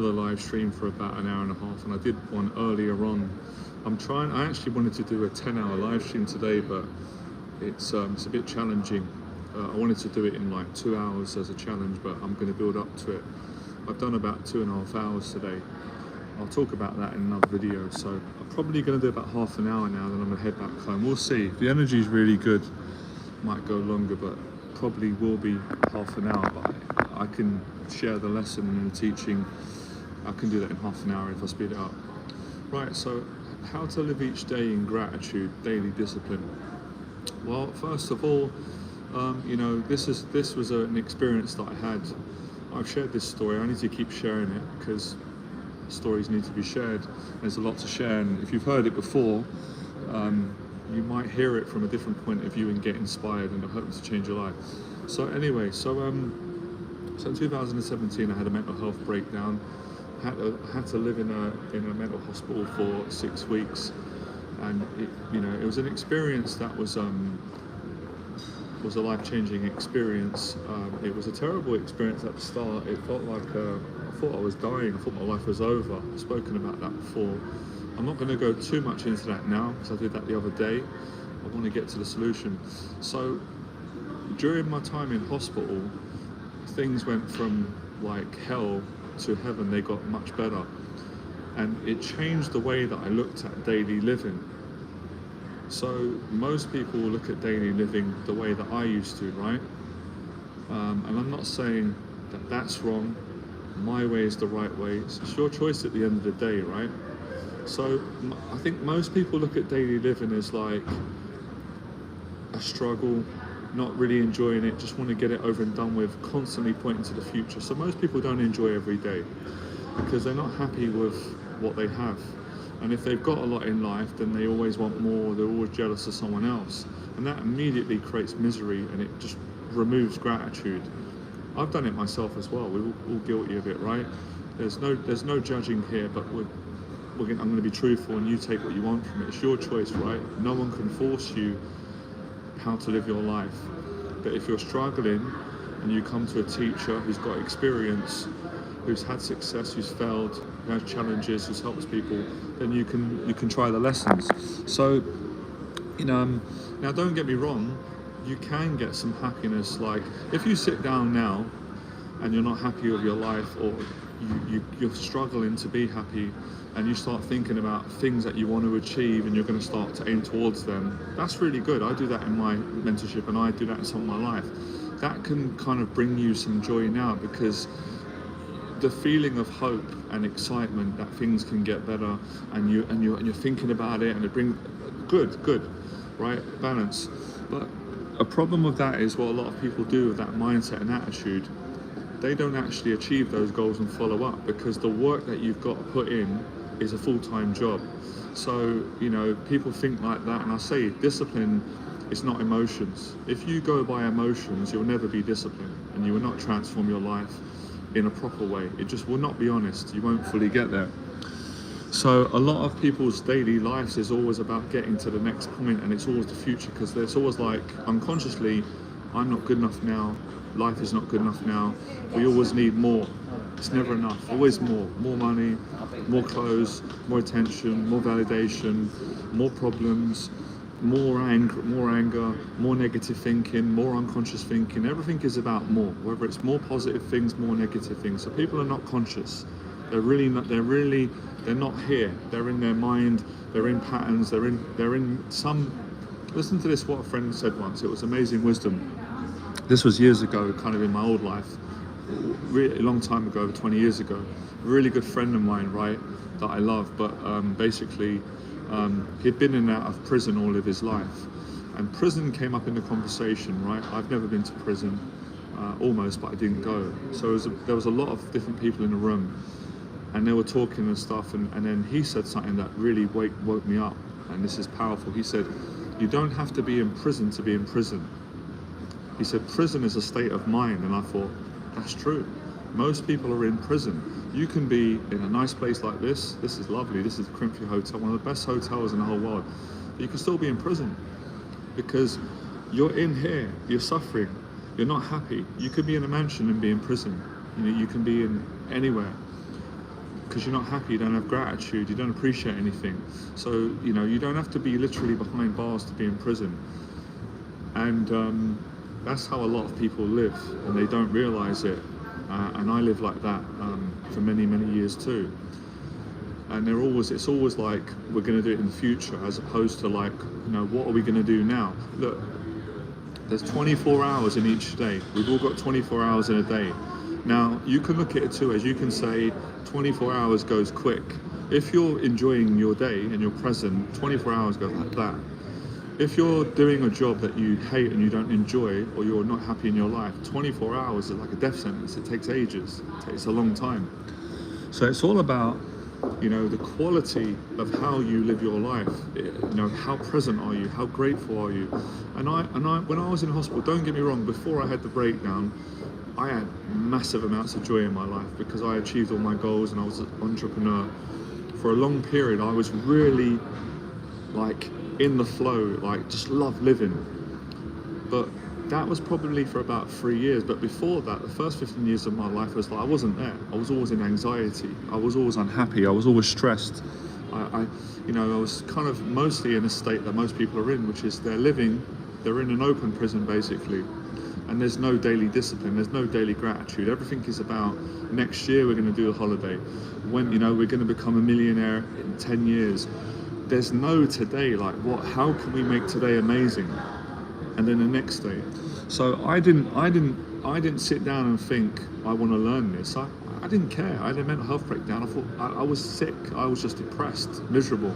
a live stream for about an hour and a half, and I did one earlier on. I actually wanted to do a 10-hour live stream today, but it's a bit challenging. I wanted to do it in like 2 hours as a challenge, but I'm going to build up to it. I've done about 2.5 hours today. I'll talk about that in another video. So I'm probably going to do about half an hour now, then I'm going to head back home. We'll see. If the energy is really good, might go longer, but probably will be half an hour. But I can share the lesson and the teaching. I can do that in half an hour if I speed it up. Right, so how to live each day in gratitude, daily discipline. Well, first of all, this was an experience that I had. I've shared this story. I need to keep sharing it because stories need to be shared. There's a lot to share, and if you've heard it before, you might hear it from a different point of view and get inspired, and it helps to change your life. So anyway, so in 2017, I had a mental health breakdown. I had to live in a mental hospital for 6 weeks, and it was an experience that was a life-changing experience. It was a terrible experience at the start. It felt like I thought I was dying. I thought my life was over. I've spoken about that before. I'm not going to go too much into that now because I did that the other day. I want to get to the solution. So during my time in hospital, things went from like hell to heaven. They got much better, and it changed the way that I looked at daily living. So most people look at daily living the way that I used to, right? And I'm not saying that that's wrong. My way is the right way. It's your choice at the end of the day, right? So I think most people look at daily living as like a struggle, not really enjoying it, just want to get it over and done with, constantly pointing to the future. So most people don't enjoy every day because they're not happy with what they have. And if they've got a lot in life, then they always want more, they're always jealous of someone else. And that immediately creates misery, and it just removes gratitude. I've done it myself as well. We're all guilty of it, right? There's no judging here, but I'm going to be truthful, and you take what you want from it. It's your choice, right? No one can force you how to live your life. But if you're struggling and you come to a teacher who's got experience, who's had success, who's failed, who has challenges, who helps people, then you can try the lessons. So, now don't get me wrong, you can get some happiness. Like if you sit down now and you're not happy with your life, or you're struggling to be happy, and you start thinking about things that you want to achieve and you're going to start to aim towards them, that's really good. I do that in my mentorship, and I do that in some of my life. That can kind of bring you some joy now, because the feeling of hope and excitement that things can get better, and you're thinking about it, and it brings good, right? Balance. But a problem with that is what a lot of people do with that mindset and attitude. They don't actually achieve those goals and follow up, because the work that you've got to put in is a full-time job. So, people think like that, and I say discipline is not emotions. If you go by emotions, you'll never be disciplined, and you will not transform your life in a proper way. It just will not be honest. You won't fully get there. So a lot of people's daily lives is always about getting to the next point, and it's always the future, because there's always like unconsciously, I'm not good enough now, life is not good enough now, we always need more. It's never enough, always more money, more clothes, more attention, more validation, more problems, more anger, more negative thinking, more unconscious thinking. Everything is about more, whether it's more positive things, more negative things. So people are not conscious. They're not here. They're in their mind, they're in patterns, they're in some. Listen to this, what a friend said once. It was amazing wisdom. This was years ago, kind of in my old life, really a long time ago, 20 years ago. A really good friend of mine, right, that I love, but basically he'd been in and out of prison all of his life, and prison came up in the conversation, right? I've never been to prison, almost, but I didn't go. So there was a lot of different people in the room, and they were talking and stuff, and then he said something that really woke me up, and this is powerful. He said, you don't have to be in prison to be in prison. He said, prison is a state of mind. And I thought, that's true. Most people are in prison. You can be in a nice place like this. This is lovely. This is the Crimpy Hotel, one of the best hotels in the whole world. But you can still be in prison, because you're in here, you're suffering, you're not happy. You could be in a mansion and be in prison. You can be in anywhere. because you're not happy, you don't have gratitude, you don't appreciate anything. So, you know, you don't have to be literally behind bars to be in prison. And that's how a lot of people live, and they don't realize it. And I live like that for many, many years too. And it's always like we're going to do it in the future, as opposed to like, you know, what are we going to do now? Look, there's 24 hours in each day. We've all got 24 hours in a day. Now, you can look at it too, as you can say 24 hours goes quick. If you're enjoying your day and you're present, 24 hours goes like that. If you're doing a job that you hate and you don't enjoy, or you're not happy in your life, 24 hours is like a death sentence. It takes ages. It takes a long time. So it's all about, you know, the quality of how you live your life. You know, how present are you? How grateful are you? And I, when I was in hospital, don't get me wrong, before I had the breakdown, I had massive amounts of joy in my life because I achieved all my goals and I was an entrepreneur. For a long period, I was really like in the flow, like just love living. But that was probably for about 3 years. But before that, the first 15 years of my life was like, I wasn't there. I was always in anxiety. I was always unhappy. I was always stressed. I was kind of mostly in a state that most people are in, which is they're in an open prison basically. And there's no daily discipline, there's no daily gratitude. Everything is about next year we're going to do a holiday. When, you know, we're going to become a millionaire in 10 years. There's no today, like how can we make today amazing? And then the next day. So I didn't sit down and think, I want to learn this. I didn't care. I had a mental health breakdown. I thought I was sick. I was just depressed, miserable.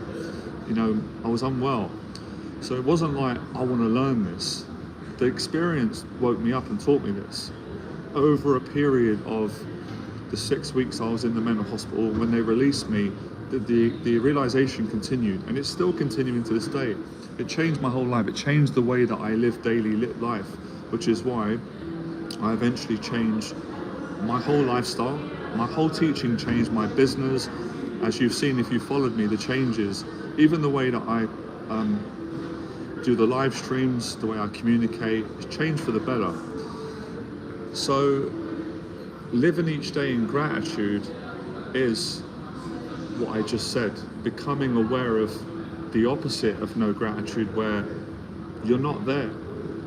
You know, I was unwell. So it wasn't like, I want to learn this. The experience woke me up and taught me this. Over a period of the 6 weeks I was in the mental hospital, when they released me, the realization continued, and it's still continuing to this day. It changed my whole life. It changed the way that I live daily life, which is why I eventually changed my whole lifestyle. My whole teaching changed, my business. As you've seen, if you followed me, the changes, even the way that I do the live streams, the way I communicate, it's changed for the better. So living each day in gratitude is what I just said, becoming aware of the opposite of no gratitude, where you're not there.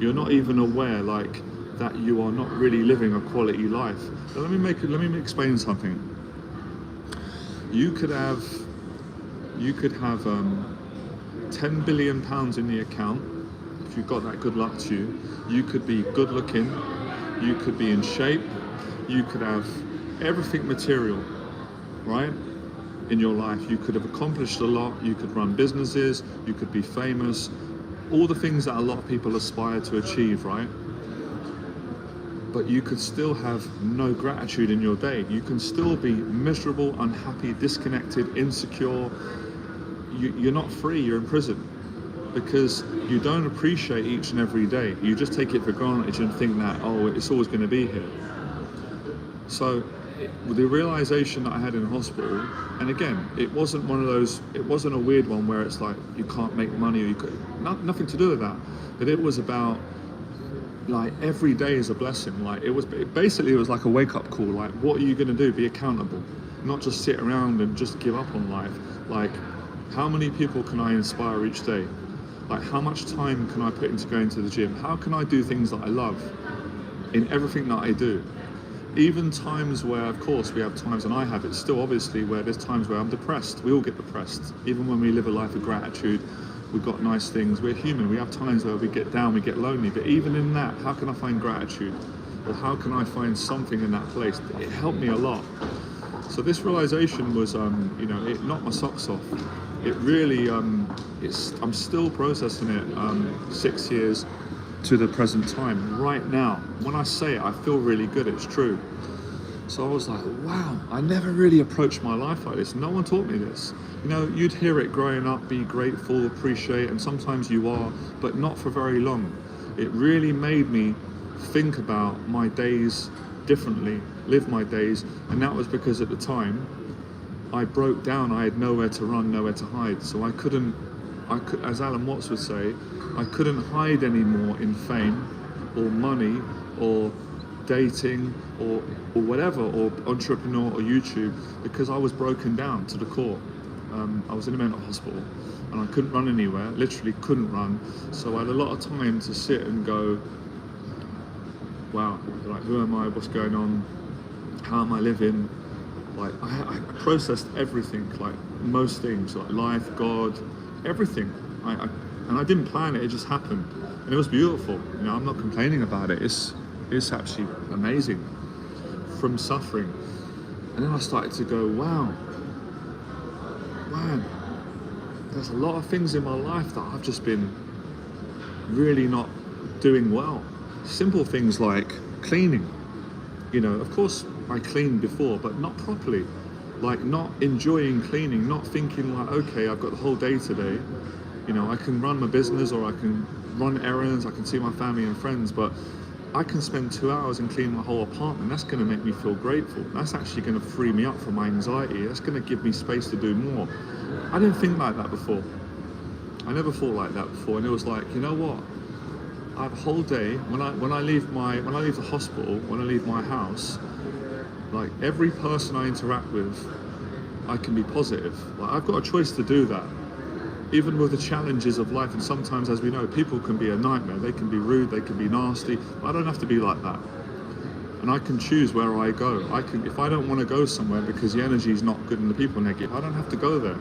You're not even aware like that you are not really living a quality life. Now, let me explain something. You could have 10 billion pounds in the account, if you've got that good luck to you. You could be good looking, you could be in shape, you could have everything material, right, in your life. You could have accomplished a lot, you could run businesses, you could be famous, all the things that a lot of people aspire to achieve, right? But you could still have no gratitude in your day. You can still be miserable, unhappy, disconnected, insecure. You're not free, you're in prison, because you don't appreciate each and every day. You just take it for granted and think that, oh, it's always going to be here. So the realization that I had in hospital, and again, it wasn't a weird one where it's like you can't make money, or nothing to do with that, but it was about like every day is a blessing. Like it was like a wake-up call. Like, what are you going to do? Be accountable, not just sit around and just give up on life. Like, how many people can I inspire each day? Like, how much time can I put into going to the gym? How can I do things that I love in everything that I do? Even times where, of course, we have times, and I have it still, obviously, where there's times where I'm depressed. We all get depressed. Even when we live a life of gratitude, we've got nice things. We're human. We have times where we get down, we get lonely. But even in that, how can I find gratitude? Or how can I find something in that place? It helped me a lot. So this realization was, it knocked my socks off. It really, I'm still processing it 6 years to the present time, right now. When I say it, I feel really good, it's true. So I was like, wow, I never really approached my life like this. No one taught me this. You know, you'd hear it growing up, be grateful, appreciate, and sometimes you are, but not for very long. It really made me think about my days differently, live my days, and that was because at the time, I broke down. I had nowhere to run, nowhere to hide. So I could, as Alan Watts would say, I couldn't hide anymore in fame or money or dating or whatever, or entrepreneur or YouTube, because I was broken down to the core. I was in a mental hospital and I couldn't run anywhere, literally couldn't run. So I had a lot of time to sit and go, wow, like, who am I, what's going on, how am I living? Like, I processed everything, like most things, like life, God, everything. And I didn't plan it just happened. And it was beautiful, I'm not complaining about it. It's actually amazing from suffering. And then I started to go, wow, man, there's a lot of things in my life that I've just been really not doing well. Simple things like cleaning. Of course I cleaned before, but not properly. Like, not enjoying cleaning, not thinking like, okay, I've got the whole day today. I can run my business, or I can run errands, I can see my family and friends, but I can spend 2 hours and clean my whole apartment. That's going to make me feel grateful. That's actually going to free me up from my anxiety. That's going to give me space to do more. I didn't think like that before. I never thought like that before. And it was like, you know what? I have a whole day. When I leave the hospital, when I leave my house, like, every person I interact with, I can be positive. Like, I've got a choice to do that. Even with the challenges of life, and sometimes, as we know, people can be a nightmare, they can be rude, they can be nasty, but I don't have to be like that. And I can choose where I go. If I don't want to go somewhere because the energy is not good and the people are negative, I don't have to go there.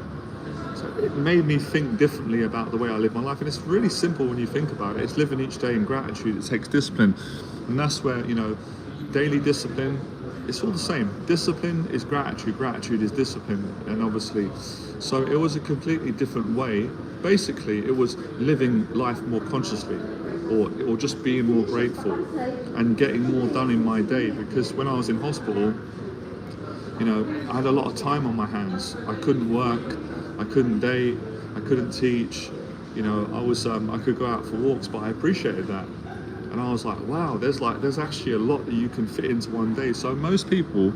So it made me think differently about the way I live my life. And it's really simple when you think about it. It's living each day in gratitude. It takes discipline. And that's where, daily discipline, it's all the same. Discipline is gratitude, gratitude is discipline, and obviously, so it was a completely different way. Basically, it was living life more consciously, or just being more grateful and getting more done in my day. Because when I was in hospital, I had a lot of time on my hands. I couldn't work, I couldn't date, I couldn't teach. I could go out for walks, but I appreciated that. And I was like, wow, there's actually a lot that you can fit into one day. So most people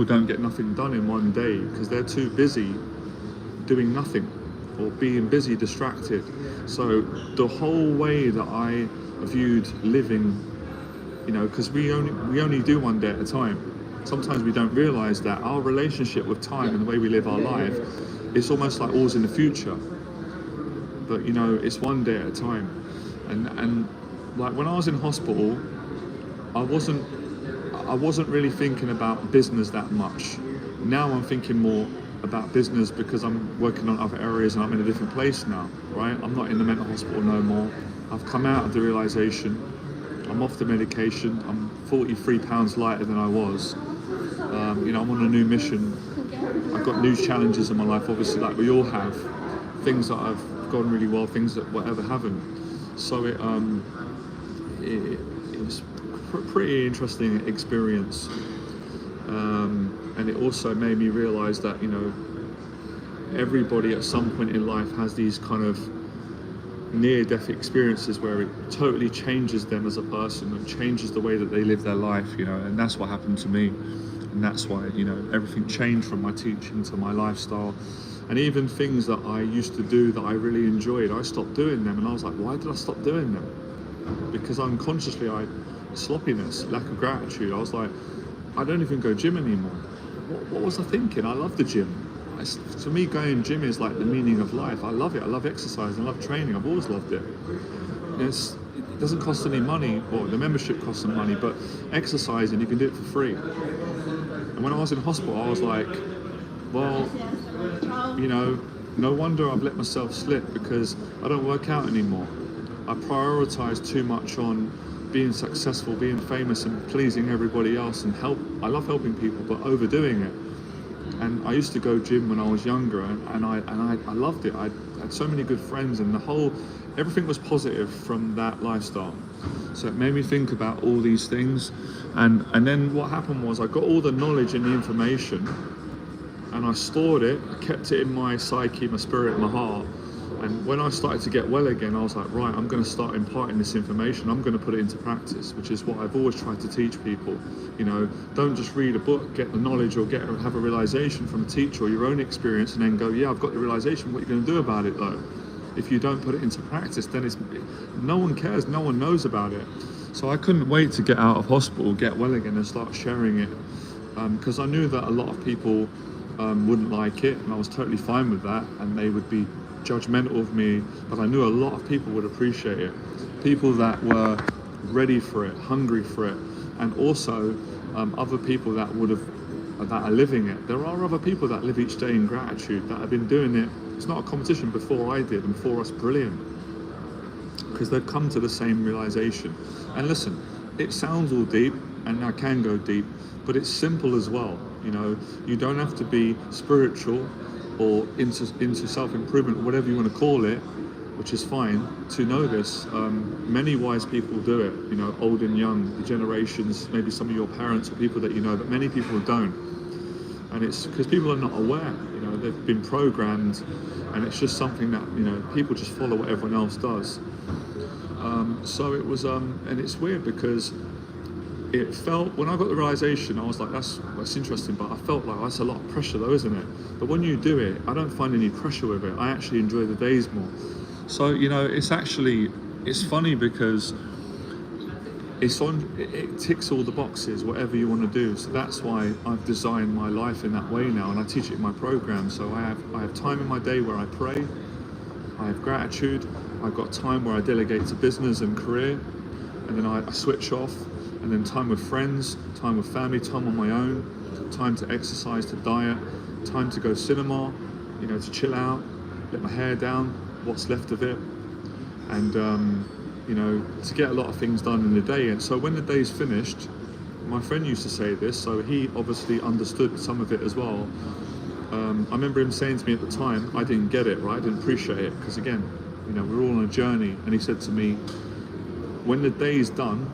don't get nothing done in one day because they're too busy doing nothing or being busy, distracted. So the whole way that I viewed living, because we only do one day at a time. Sometimes we don't realize that our relationship with time and the way we live our life, it's almost like all's in the future. But it's one day at a time. And like, when I was in hospital, I wasn't really thinking about business that much. Now I'm thinking more about business because I'm working on other areas and I'm in a different place now, right? I'm not in the mental hospital no more. I've come out of the realization. I'm off the medication. I'm 43 pounds lighter than I was. I'm on a new mission. I've got new challenges in my life, obviously, like we all have. Things that have gone really well, things that whatever haven't. So it was a pretty interesting experience, and it also made me realize that everybody at some point in life has these kind of near-death experiences where it totally changes them as a person and changes the way that they live their life, and that's what happened to me. And that's why everything changed, from my teaching to my lifestyle. And even things that I used to do that I really enjoyed, I stopped doing them. And I was like, why did I stop doing them? Because unconsciously, sloppiness, lack of gratitude. I was like, I don't even go gym anymore. What was I thinking? I love the gym. To me, going gym is like the meaning of life. I love it. I love exercise. I love training. I've always loved it. It doesn't cost any money, or the membership costs some money, but exercising, you can do it for free. And when I was in hospital, I was like, well, no wonder I've let myself slip, because I don't work out anymore. I prioritize too much on being successful, being famous, and pleasing everybody else, and I love helping people, but overdoing it. And I used to go gym when I was younger, and I loved it. I had so many good friends, and everything was positive from that lifestyle. So it made me think about all these things. And then what happened was, I got all the knowledge and the information, and I stored it, I kept it in my psyche, my spirit, my heart. And when I started to get well again, I was like, right, I'm going to start imparting this information. I'm going to put it into practice, which is what I've always tried to teach people. Don't just read a book, get the knowledge, or have a realization from a teacher or your own experience, and then go, yeah, I've got the realization. What are you going to do about it, though? If you don't put it into practice, then no one cares, no one knows about it. So I couldn't wait to get out of hospital, get well again, and start sharing it, because I knew that a lot of people wouldn't like it, and I was totally fine with that, and they would be judgmental of me, but I knew a lot of people would appreciate it. People that were ready for it, hungry for it, and also other people that are living it. There are other people that live each day in gratitude, that have been doing it. It's not a competition before I did, and before us, brilliant, because they've come to the same realization. And listen, it sounds all deep, and I can go deep, but it's simple as well. You know, you don't have to be spiritual or into self-improvement, or whatever you want to call it, which is fine, to know this. Many wise people do it, you know, old and young, the generations, maybe some of your parents or people that you know, but many people don't. And it's because people are not aware, you know, they've been programmed, and it's just something that, you know, people just follow what everyone else does. So it was, and it's weird because it felt, when I got the realization, I was like, that's interesting, but I felt like that's a lot of pressure though, isn't it? But when you do it, I don't find any pressure with it. I actually enjoy the days more. So, you know, it's funny because it ticks all the boxes, whatever you want to do. So that's why I've designed my life in that way now, and I teach it in my program. So I have time in my day where I pray, I have gratitude, I've got time where I delegate to business and career, and then I switch off, and then time with friends, time with family, time on my own, time to exercise, to diet, time to go cinema, you know, to chill out, let my hair down, what's left of it, and you know, to get a lot of things done in the day. And so when the day's finished, my friend used to say this, so he obviously understood some of it as well. I remember him saying to me at the time, I didn't get it, right? I didn't appreciate it, because again, you know, we're all on a journey. And he said to me, when the day is done,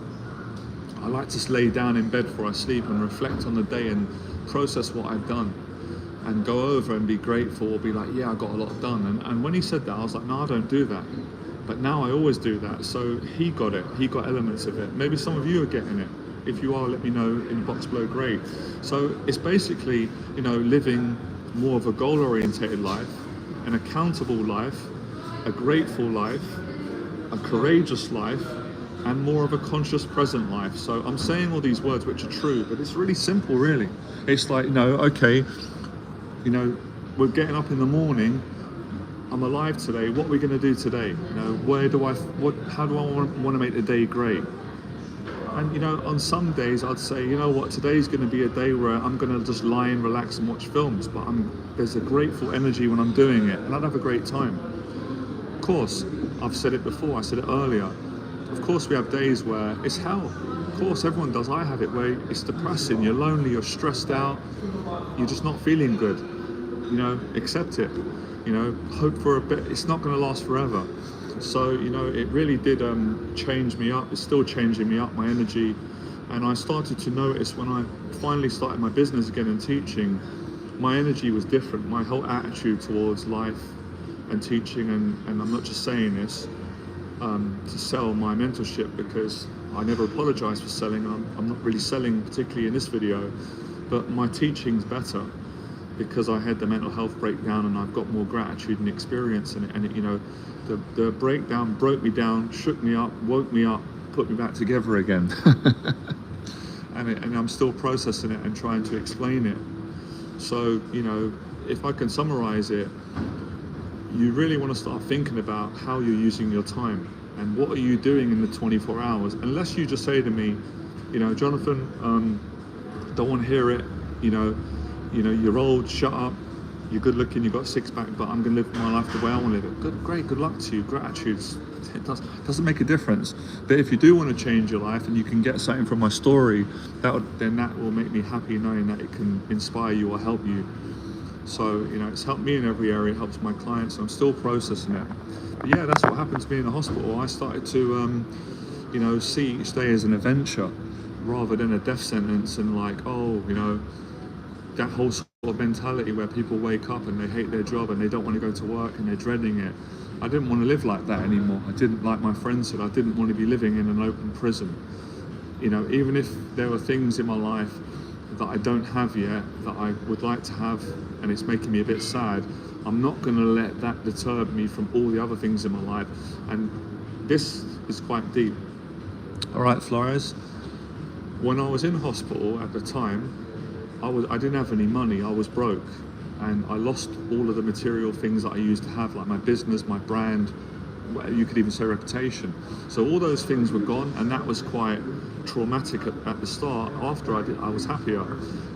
I like to lay down in bed before I sleep and reflect on the day and process what I've done, and go over and be grateful, or be like, yeah, I got a lot done. And when he said that, I was like, no, I don't do that. But now I always do that. So he got it, he got elements of it. Maybe some of you are getting it. If you are, let me know in the box below, great. So it's basically, you know, living more of a goal-orientated life, an accountable life, a grateful life, a courageous life, and more of a conscious present life. So I'm saying all these words which are true, but it's really simple, really. It's like, you know, okay, you know, we're getting up in the morning, I'm alive today, what are we going to do today? You know, how do I want to make the day great? And, you know, on some days I'd say, you know what, today's going to be a day where I'm going to just lie and relax and watch films, but there's a grateful energy when I'm doing it, and I'd have a great time. Of course, I've said it before, I said it earlier, of course we have days where it's hell. Of course, everyone does. I have it where it's depressing, you're lonely, you're stressed out, you're just not feeling good. You know, accept it. You know, hope for a bit. It's not going to last forever. So, you know, it really did change me up. It's still changing me up, my energy. And I started to notice when I finally started my business again and teaching, my energy was different. My whole attitude towards life and teaching, and I'm not just saying this to sell my mentorship, because I never apologize for selling. I'm not really selling particularly in this video, but my teaching's better because I had the mental health breakdown, and I've got more gratitude and experience in it. And it, you know, the breakdown broke me down, shook me up, woke me up, put me back together again. and I'm still processing it and trying to explain it. So, you know, if I can summarize it, you really want to start thinking about how you're using your time and what are you doing in the 24 hours. Unless you just say to me, you know, Jonathan, don't want to hear it, you know, you're old, shut up, you're good looking, you've got a six pack, but I'm going to live my life the way I want to live it. Good, great, good luck to you, gratitude. It doesn't make a difference. But if you do want to change your life and you can get something from my story, then that will make me happy, knowing that it can inspire you or help you. So, you know, it's helped me in every area, it helps my clients, and I'm still processing it. But yeah, that's what happened to me in the hospital. I started to, you know, see each day as an adventure rather than a death sentence, and like, oh, you know, that whole sort of mentality where people wake up and they hate their job and they don't want to go to work and they're dreading it. I didn't want to live like that anymore. I didn't, like my friend said, I didn't want to be living in an open prison. You know, even if there were things in my life that I don't have yet, that I would like to have, and it's making me a bit sad, I'm not going to let that deter me from all the other things in my life. And this is quite deep. All right, Flores. When I was in hospital at the time, I didn't have any money. I was broke, and I lost all of the material things that I used to have, like my business, my brand. You could even say reputation. So all those things were gone, and that was quite traumatic at the start. After I was happier.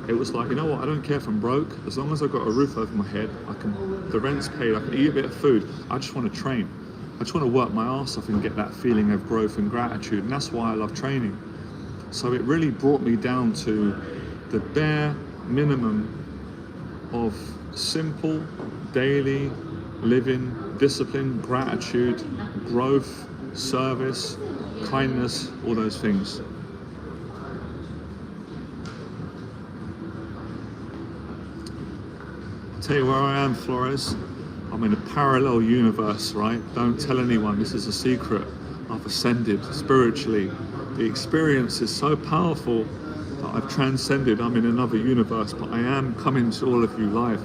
It was like, you know what? I don't care if I'm broke, as long as I've got a roof over my head. The rent's paid. I can eat a bit of food. I just want to train. I just want to work my ass off and get that feeling of growth and gratitude, and that's why I love training. So it really brought me down to the bare minimum of simple daily living, discipline, gratitude, growth, service, kindness, all those things. Tell you where I am, Flores. I'm in a parallel universe, right? Don't tell anyone, this is a secret. I've ascended spiritually. The experience is so powerful that I've transcended. I'm in another universe, but I am coming to all of you live.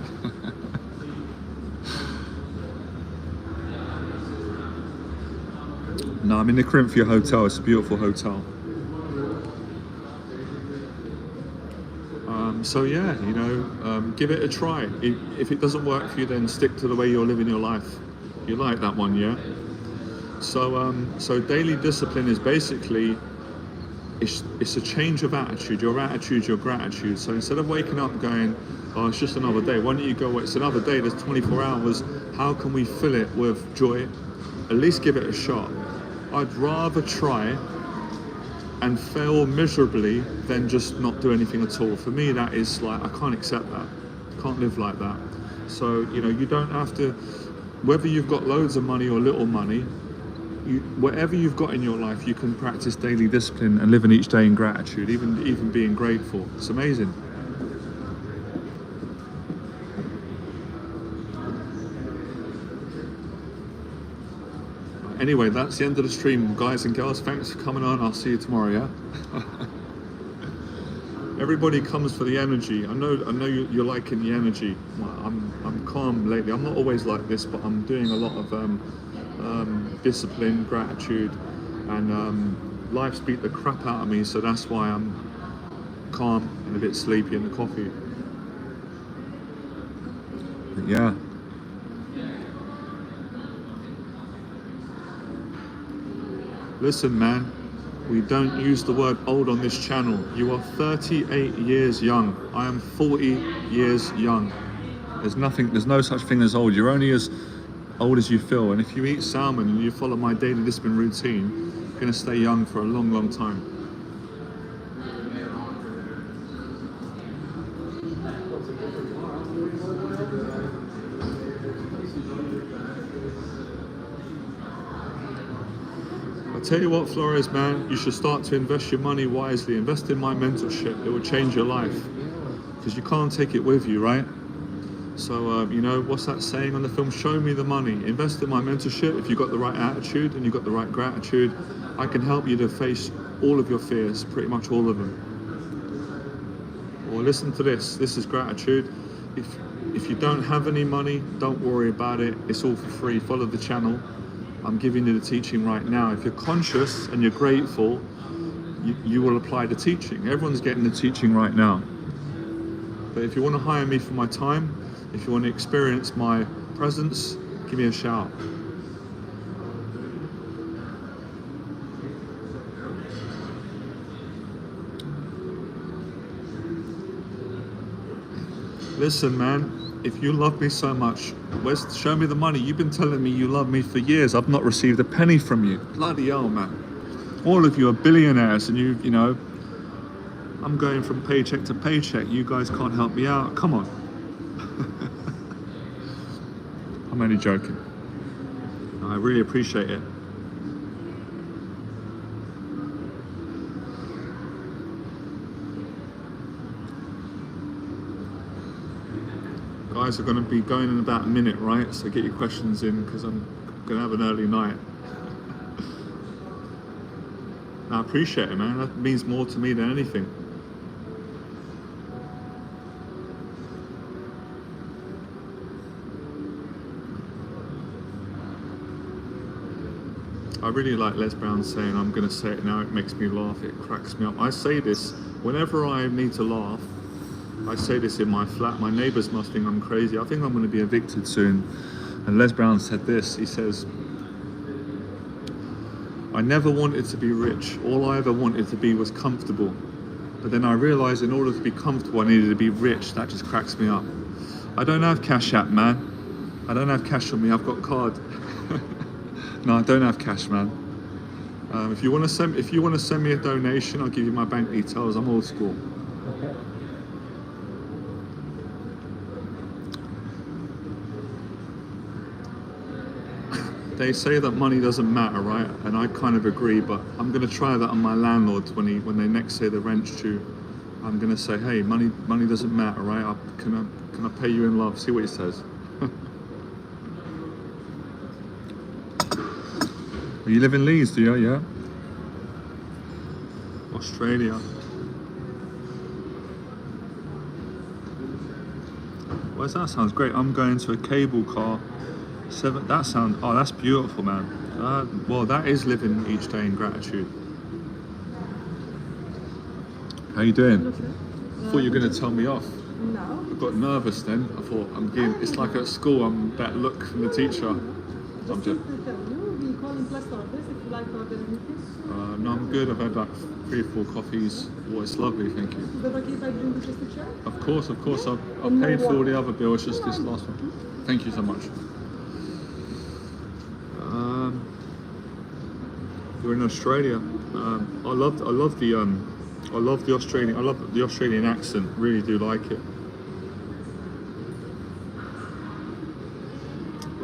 No, I'm in the Corinthia Hotel. It's a beautiful hotel. So yeah, you know, give it a try. If it doesn't work for you, then stick to the way you're living your life. You like that one, yeah? So daily discipline is basically, it's a change of attitude. Your attitude, your gratitude. So instead of waking up going, oh, it's just another day, why don't you go, it's another day, there's 24 hours, how can we fill it with joy? At least give it a shot. I'd rather try and fail miserably than just not do anything at all. For me, that is like, I can't accept that. I can't live like that. So, you know, you don't have to, whether you've got loads of money or little money, whatever you've got in your life, you can practice daily discipline and living each day in gratitude, even being grateful. It's amazing. Anyway, that's the end of the stream, guys and girls. Thanks for coming on. I'll see you tomorrow, yeah? Everybody comes for the energy. I know you're liking the energy. I'm calm lately. I'm not always like this, but I'm doing a lot of discipline, gratitude, and life's beat the crap out of me, so that's why I'm calm and a bit sleepy in the coffee. But yeah. Listen, man, we don't use the word old on this channel. You are 38 years young. I am 40 years young. There's no such thing as old. You're only as old as you feel. And if you eat salmon and you follow my daily discipline routine, you're gonna stay young for a long, long time. I tell you what, Flores, man, you should start to invest your money wisely. Invest in my mentorship. It will change your life, because you can't take it with you, right? So, you know, what's that saying on the film? Show me the money. Invest in my mentorship. If you've got the right attitude and you've got the right gratitude, I can help you to face all of your fears, pretty much all of them. Or listen to this. This is gratitude. If you don't have any money, don't worry about it. It's all for free. Follow the channel. I'm giving you the teaching right now. If you're conscious and you're grateful, you will apply the teaching. Everyone's getting the teaching right now. But if you want to hire me for my time, if you want to experience my presence, give me a shout. Listen, man. If you love me so much, show me the money. You've been telling me you love me for years. I've not received a penny from you. Bloody hell, man. All of you are billionaires, and you know, I'm going from paycheck to paycheck. You guys can't help me out. Come on. I'm only joking. I really appreciate it. Guys are going to be going in about a minute, right? So get your questions in, because I'm going to have an early night. I appreciate it, man. That means more to me than anything. I really like Les Brown saying, I'm going to say it now, it makes me laugh, it cracks me up. I say this whenever I need to laugh. I say this in my flat. My neighbours must think I'm crazy. I think I'm going to be evicted soon. And Les Brown said this, he says, I never wanted to be rich. All I ever wanted to be was comfortable. But then I realised in order to be comfortable, I needed to be rich. That just cracks me up. I don't have Cash App, man. I don't have cash on me. I've got card. No, I don't have cash, man. If you want to send me a donation, I'll give you my bank details. I'm old school. Okay. They say that money doesn't matter, right? And I kind of agree, but I'm going to try that on my landlord when they next say the rent's due. I'm going to say, hey, money doesn't matter, right? Can I pay you in love? See what he says. You live in Leeds, do you? Yeah. Australia. Well, that sounds great. I'm going to a cable car. Oh, that's beautiful, man. Well, that is living each day in gratitude. How you doing? I thought you were going to tell me off. No. I got nervous then. I thought, it's like at school, I'm that look from the teacher. I'm just... We call in plus orders if you like to order anything. No, I'm good. I've had like 3 or 4 coffees. Oh, it's lovely, thank you. Is that okay if I bring you just a chair? Of course. I've paid for all the other bills, just this last one. Thank you so much. You're in Australia. I love the Australian accent. Really do like it.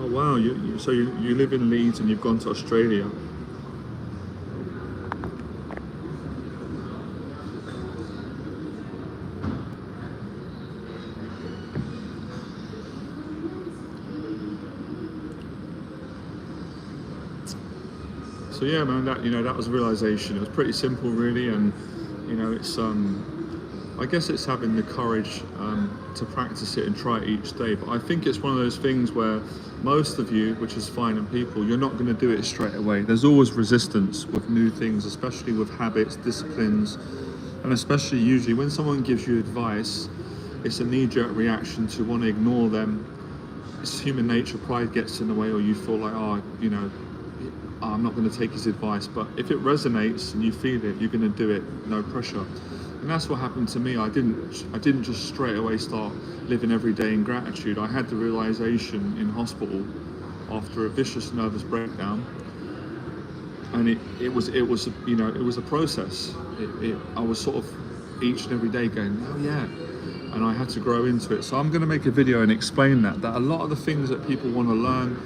Oh wow! So you live in Leeds and you've gone to Australia. So yeah, man, that was realization. It was pretty simple, really, and it's I guess it's having the courage to practice it and try it each day. But I think it's one of those things where most of you, which is fine, and people, you're not going to do it straight away. There's always resistance with new things, especially with habits, disciplines, and especially usually when someone gives you advice, it's a knee-jerk reaction to want to ignore them. It's human nature. Pride gets in the way, or you feel like, I'm not going to take his advice. But if it resonates and you feel it, you're going to do it, no pressure. And that's what happened to me. I didn't just straight away start living every day in gratitude. I had the realization in hospital after a vicious nervous breakdown, and it was a process. I was sort of each and every day going, oh yeah, and I had to grow into it. So I'm going to make a video and explain that a lot of the things that people want to learn,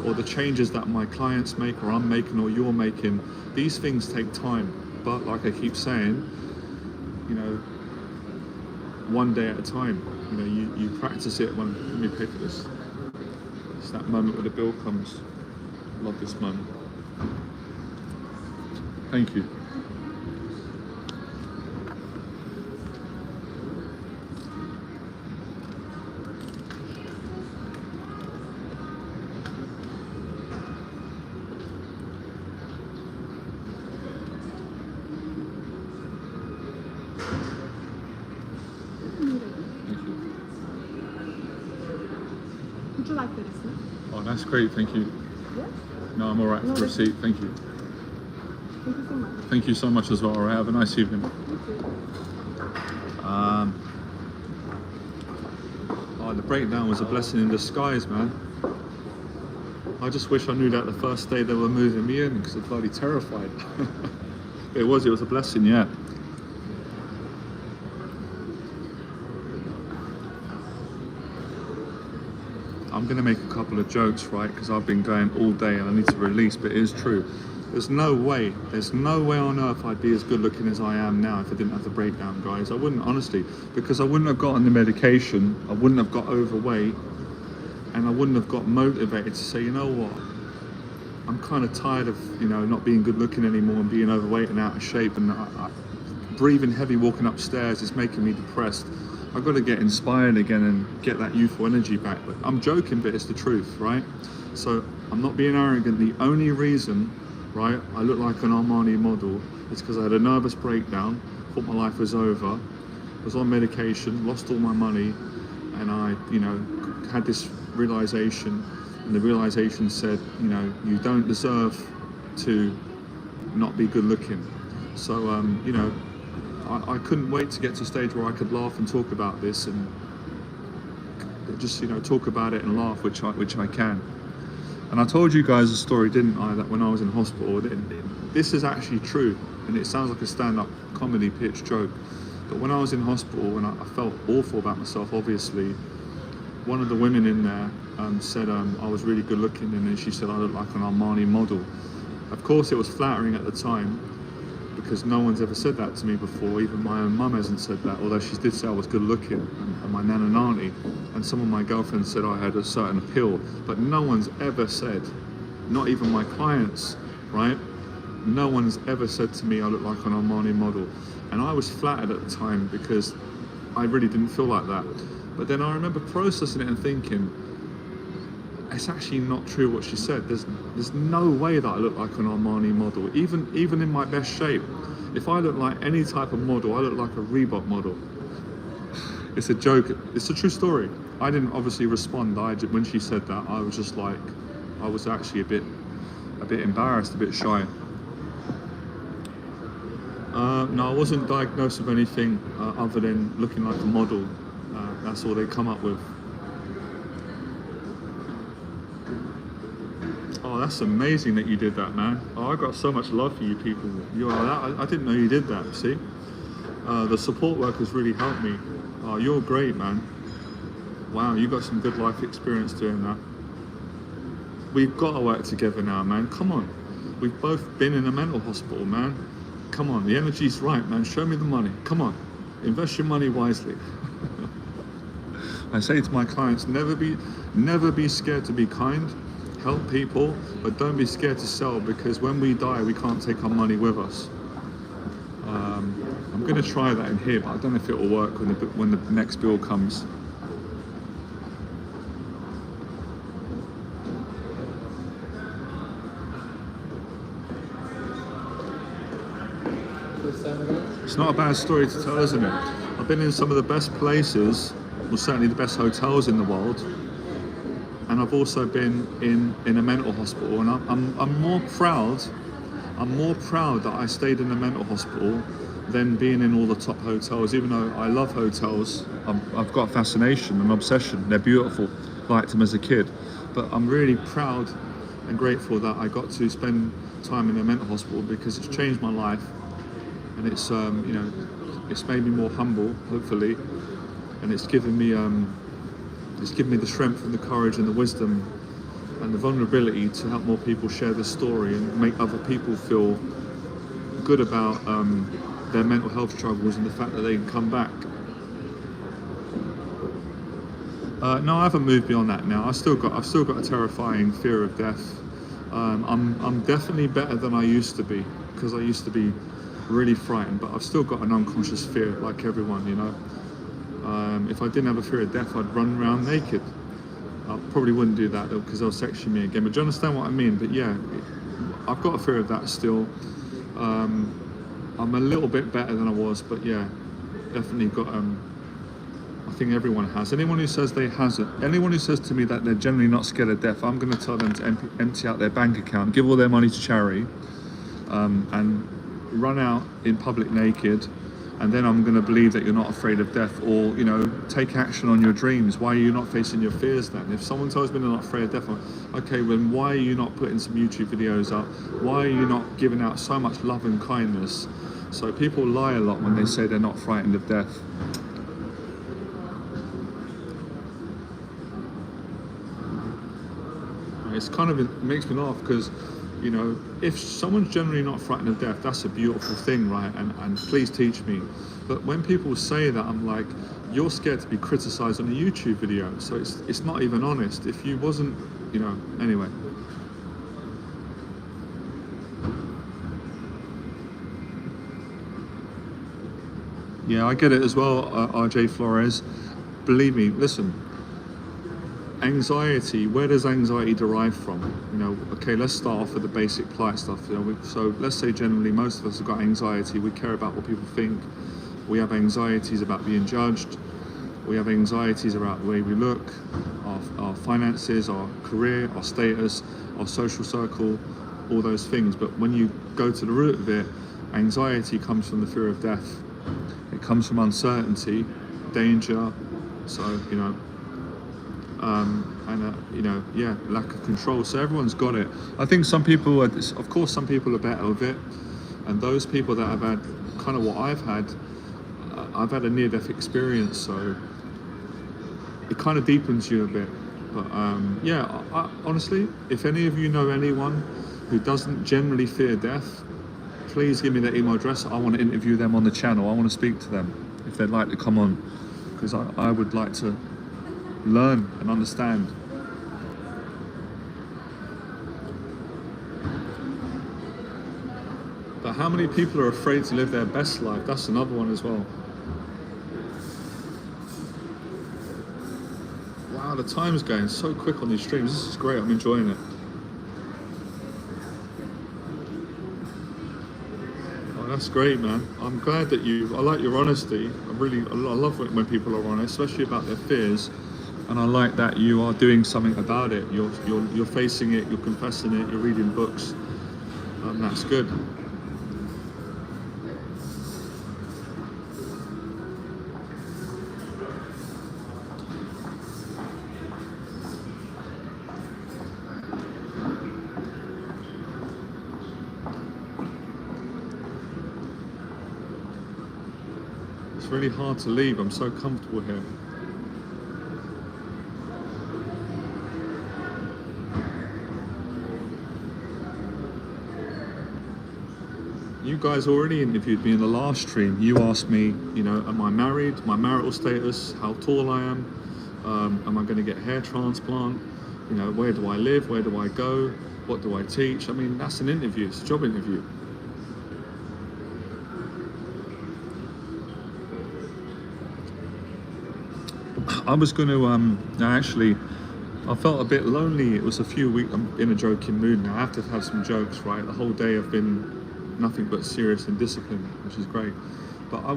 or the changes that my clients make, or I'm making, or you're making, these things take time. But like I keep saying, one day at a time. You practice it. Let me pay for this. It's that moment where the bill comes. Love this moment. Thank you. Would you like the receipt? Oh, that's great. Thank you. Yes? No, I'm all right for the receipt. Thank you. Thank you so much. Thank you so much as well. All right, have a nice evening. The breakdown was a blessing in disguise, man. I just wish I knew that the first day they were moving me in, because I'm bloody terrified. It was a blessing, yeah. I'm going to make a couple of jokes, right, because I've been going all day and I need to release, but it is true. There's no way on earth I'd be as good looking as I am now if I didn't have the breakdown, guys. I wouldn't, honestly, because I wouldn't have gotten the medication, I wouldn't have got overweight, and I wouldn't have got motivated to say, you know what, I'm kind of tired of, not being good looking anymore and being overweight and out of shape, and breathing heavy walking upstairs is making me depressed. I've got to get inspired again and get that youthful energy back. But I'm joking, but it's the truth, right? So I'm not being arrogant. The only reason right? I look like an Armani model. It's because I had a nervous breakdown, thought my life was over, was on medication, lost all my money, and I, had this realization, and the realization said, you don't deserve to not be good looking. So, I couldn't wait to get to a stage where I could laugh and talk about this and just, talk about it and laugh, which I can. And I told you guys a story, didn't I, that when I was in hospital, this is actually true, and it sounds like a stand-up comedy pitch joke. But when I was in hospital and I felt awful about myself, obviously, one of the women in there said I was really good looking, and then she said I looked like an Armani model. Of course, it was flattering at the time because no one's ever said that to me before. Even my own mum hasn't said that, although she did say I was good looking, and my nan and auntie, and some of my girlfriends said I had a certain appeal. But no one's ever said, not even my clients, right? No one's ever said to me I look like an Armani model. And I was flattered at the time because I really didn't feel like that. But then I remember processing it and thinking, it's actually not true what she said. There's no way that I look like an Armani model, even in my best shape. If I look like any type of model, I look like a Reebok model. It's a joke. It's a true story. I didn't obviously respond. When she said that, I was just like, I was actually a bit embarrassed, a bit shy. No, I wasn't diagnosed with anything other than looking like a model. That's all they come up with. Oh, that's amazing that you did that, man. Oh, I got so much love for you people. I didn't know you did that, see? The support workers really helped me. Oh, you're great, man. Wow, you got some good life experience doing that. We've got to work together now, man. Come on. We've both been in a mental hospital, man. Come on, the energy's right, man. Show me the money. Come on, invest your money wisely. I say to my clients, never be scared to be kind. Help people, but don't be scared to sell, because when we die, we can't take our money with us. I'm going to try that in here, but I don't know if it will work when the next bill comes. It's not a bad story to tell, isn't it? I've been in some of the best places, well, certainly the best hotels in the world, and I've also been in a mental hospital, and I'm more proud that I stayed in a mental hospital than being in all the top hotels. Even though I love hotels, I've got a fascination, an obsession. They're beautiful, liked them as a kid, but I'm really proud and grateful that I got to spend time in a mental hospital, because it's changed my life. And it's it's made me more humble, hopefully, and it's given me the strength and the courage and the wisdom and the vulnerability to help more people share their story and make other people feel good about their mental health struggles and the fact that they can come back. No, I haven't moved beyond that now. I've still got a terrifying fear of death. I'm definitely better than I used to be, because I used to be really frightened, but I've still got an unconscious fear like everyone, if I didn't have a fear of death, I'd run around naked. I probably wouldn't do that though, because they'll section me again, but do you understand what I mean? But yeah, I've got a fear of that still. I'm a little bit better than I was, but yeah, definitely got I think everyone has. Anyone who says anyone who says to me that they're generally not scared of death, I'm going to tell them to empty out their bank account, give all their money to charity, and run out in public naked, and then I'm going to believe that you're not afraid of death, or take action on your dreams. Why are you not facing your fears then? If someone tells me they're not afraid of death, okay, then why are you not putting some YouTube videos up? Why are you not giving out so much love and kindness? So people lie a lot when they say they're not frightened of death. It makes me laugh, because if someone's generally not frightened of death, that's a beautiful thing, right? And please teach me. But when people say that, I'm like, you're scared to be criticized on a YouTube video, so it's not even honest. If you wasn't, anyway. Yeah, I get it as well, RJ Flores. Believe me, listen, anxiety, where does anxiety derive from? You know, okay, let's start off with the basic polite stuff. You know, so let's say generally most of us have got anxiety. We care about what people think. We have anxieties about being judged. We have anxieties about the way we look, our finances, our career, our status, our social circle, all those things. But when you go to the root of it, anxiety comes from the fear of death. It comes from uncertainty, danger. So, you know, lack of control. So everyone's got it. I think some people are, of course, some people are better with it, and those people that have had kind of what I've had a near-death experience, so it kind of deepens you a bit. But I, honestly, if any of you know anyone who doesn't generally fear death, please give me their email address. I want to interview them on the channel. I want to speak to them if they'd like to come on, because I would like to learn and understand. But how many people are afraid to live their best life? That's another one as well. Wow, the time's going so quick on these streams. This is great, I'm enjoying it. Oh, that's great, man. I'm glad that I like your honesty. I love it when people are honest, especially about their fears. And I like that you are doing something about it. You're facing it, you're confessing it, you're reading books. That's good. It's really hard to leave. I'm so comfortable here. You guys already interviewed me in the last stream. You asked me, you know, am I married? My marital status, how tall I am I going to get a hair transplant? You know, where do I live? Where do I go? What do I teach? I mean, that's an interview. It's a job interview. I was going to, actually, I felt a bit lonely. It was a few weeks, I'm in a joking mood now. I have to have some jokes, right? The whole day I've been nothing but serious and disciplined, which is great. But it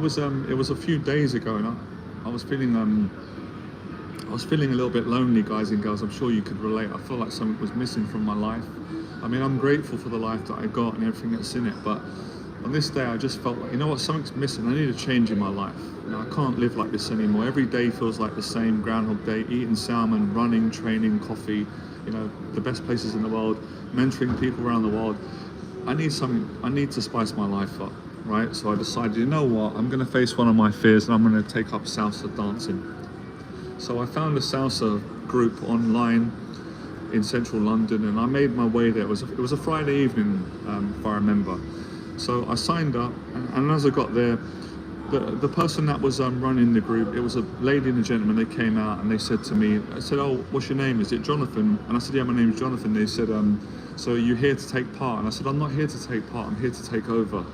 was a few days ago, and I was feeling a little bit lonely, guys and girls. I'm sure you could relate. I felt like something was missing from my life. I mean, I'm grateful for the life that I got and everything that's in it, but on this day I just felt like, you know what, something's missing. I need a change in my life. You know, I can't live like this anymore. Every day feels like the same Groundhog Day, eating salmon, running, training, coffee, you know, the best places in the world, mentoring people around the world. I need something, I need to spice my life up, right? So I decided, you know what, I'm going to face one of my fears and I'm going to take up salsa dancing. So I found a salsa group online in central London and I made my way there. It was a Friday evening, if I remember. So I signed up, and as I got there, the person that was running the group, it was a lady and a gentleman. They came out and they said to me, I said, oh, what's your name? Is it Jonathan? And I said, yeah, my name's Jonathan. They said, so are you here to take part? And I said, I'm not here to take part, I'm here to take over.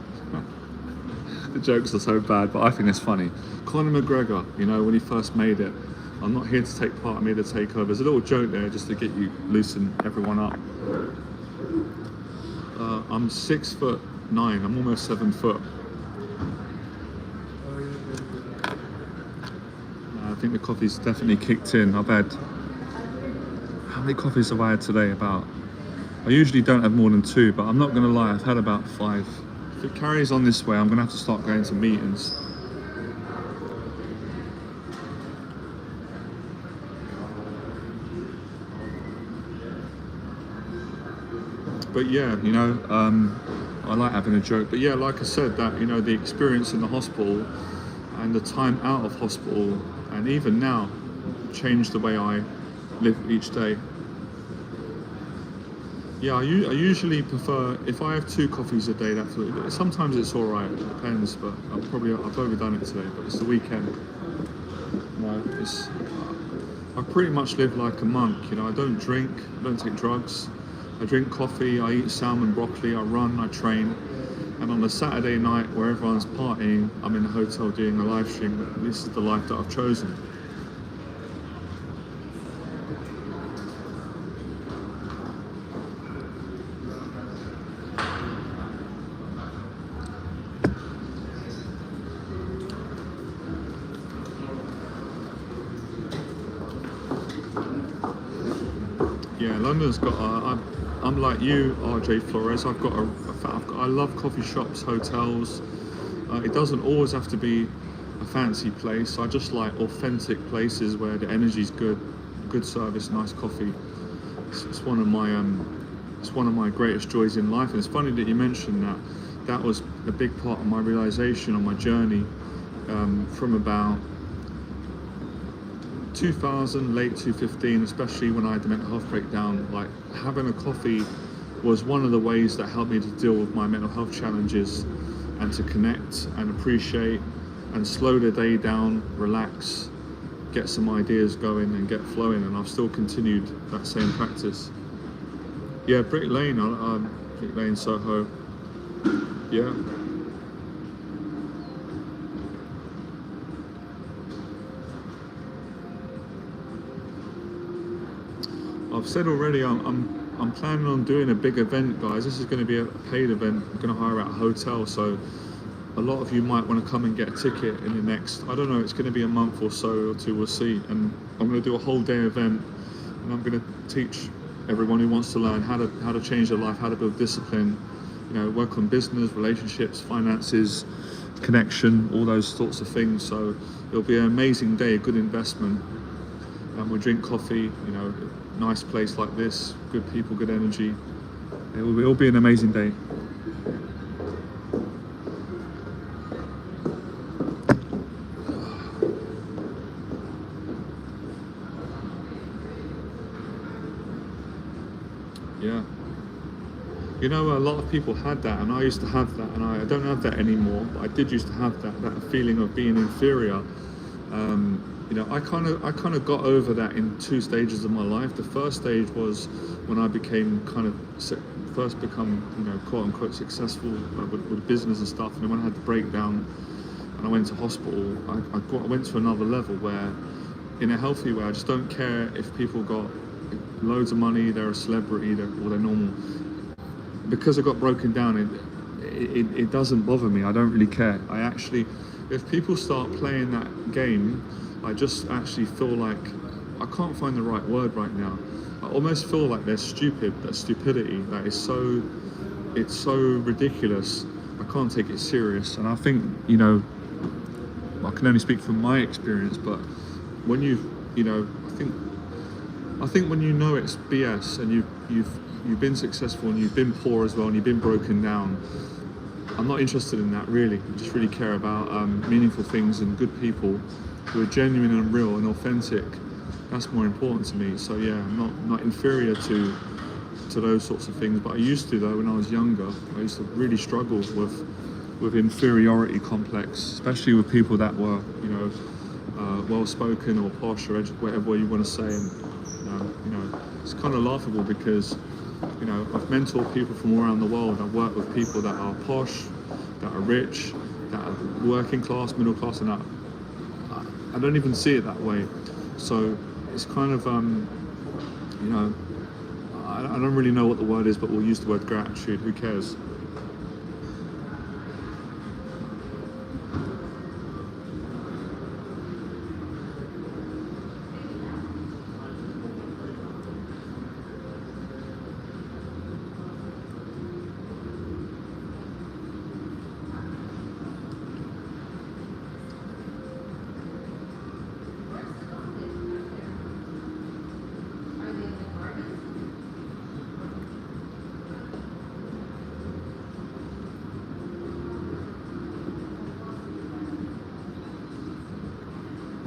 The jokes are so bad, but I think it's funny. Conor McGregor, you know, when he first made it, I'm not here to take part, I'm here to take over. There's a little joke there just to get you loosen everyone up. I'm 6'9", I'm almost 7 foot. I think the coffee's definitely kicked in. I've had, how many coffees have I had today? I usually don't have more than 2, but I'm not gonna lie, I've had about 5. If it carries on this way, I'm gonna have to start going to meetings. But yeah, you know, I like having a joke. But yeah, like I said, that, you know, the experience in the hospital and the time out of hospital, and even now, changed the way I live each day. Yeah, I usually prefer, if I have 2 coffees a day, sometimes it's all right, it depends, but I've overdone it today, but it's the weekend. You know, I pretty much live like a monk, you know, I don't drink, I don't take drugs, I drink coffee, I eat salmon, broccoli, I run, I train, and on a Saturday night where everyone's partying, I'm in a hotel doing a live stream. This is the life that I've chosen. Yeah, London's got. I'm like you, RJ Flores. I love coffee shops, hotels. It doesn't always have to be a fancy place. I just like authentic places where the energy's good service, nice coffee. It's one of my greatest joys in life. And it's funny that you mentioned that. That was a big part of my realization on my journey from about 2000, late 2015, especially when I had the mental health breakdown. Like, having a coffee was one of the ways that helped me to deal with my mental health challenges and to connect and appreciate and slow the day down, relax, get some ideas going and get flowing. And I've still continued that same practice. Yeah, Brick Lane, Brick Lane, Soho. Yeah. I've said already, I'm planning on doing a big event, guys. This is going to be a paid event. I'm going to hire out a hotel, so a lot of you might want to come and get a ticket in the next, I don't know, it's going to be a month or so or two, we'll see. And I'm going to do a whole day event, and I'm going to teach everyone who wants to learn how to change their life, how to build discipline, work on business, relationships, finances, connection, all those sorts of things. So it'll be an amazing day, a good investment. And we'll drink coffee, nice place like this, good people, good energy. It'll be an amazing day. Yeah. A lot of people had that, and I used to have that, and I don't have that anymore, but I did used to have that feeling of being inferior. I kind of got over that in two stages of my life. The first stage was when I became first become, quote unquote successful with business and stuff. And then when I had the breakdown and I went to hospital, I went to another level where, in a healthy way, I just don't care if people got loads of money, they're a celebrity, or they're normal. Because I got broken down, it doesn't bother me. I don't really care. If people start playing that game, I just actually feel like, I can't find the right word right now. I almost feel like they're stupid, that stupidity, it's so ridiculous. I can't take it serious. And I think, I can only speak from my experience, but when I think when it's BS and you've been successful and you've been poor as well and you've been broken down, I'm not interested in that really. I just really care about meaningful things and good people who are genuine and real and authentic. That's more important to me. So yeah, I'm not inferior to those sorts of things, but I used to, though, when I was younger. I used to really struggle with inferiority complex, especially with people that were, well-spoken or posh or whatever you want to say. And it's kind of laughable because I've mentored people from all around the world. I've worked with people that are posh, that are rich, that are working class, middle class, and I don't even see it that way. So it's kind of, I don't really know what the word is, but we'll use the word gratitude. Who cares?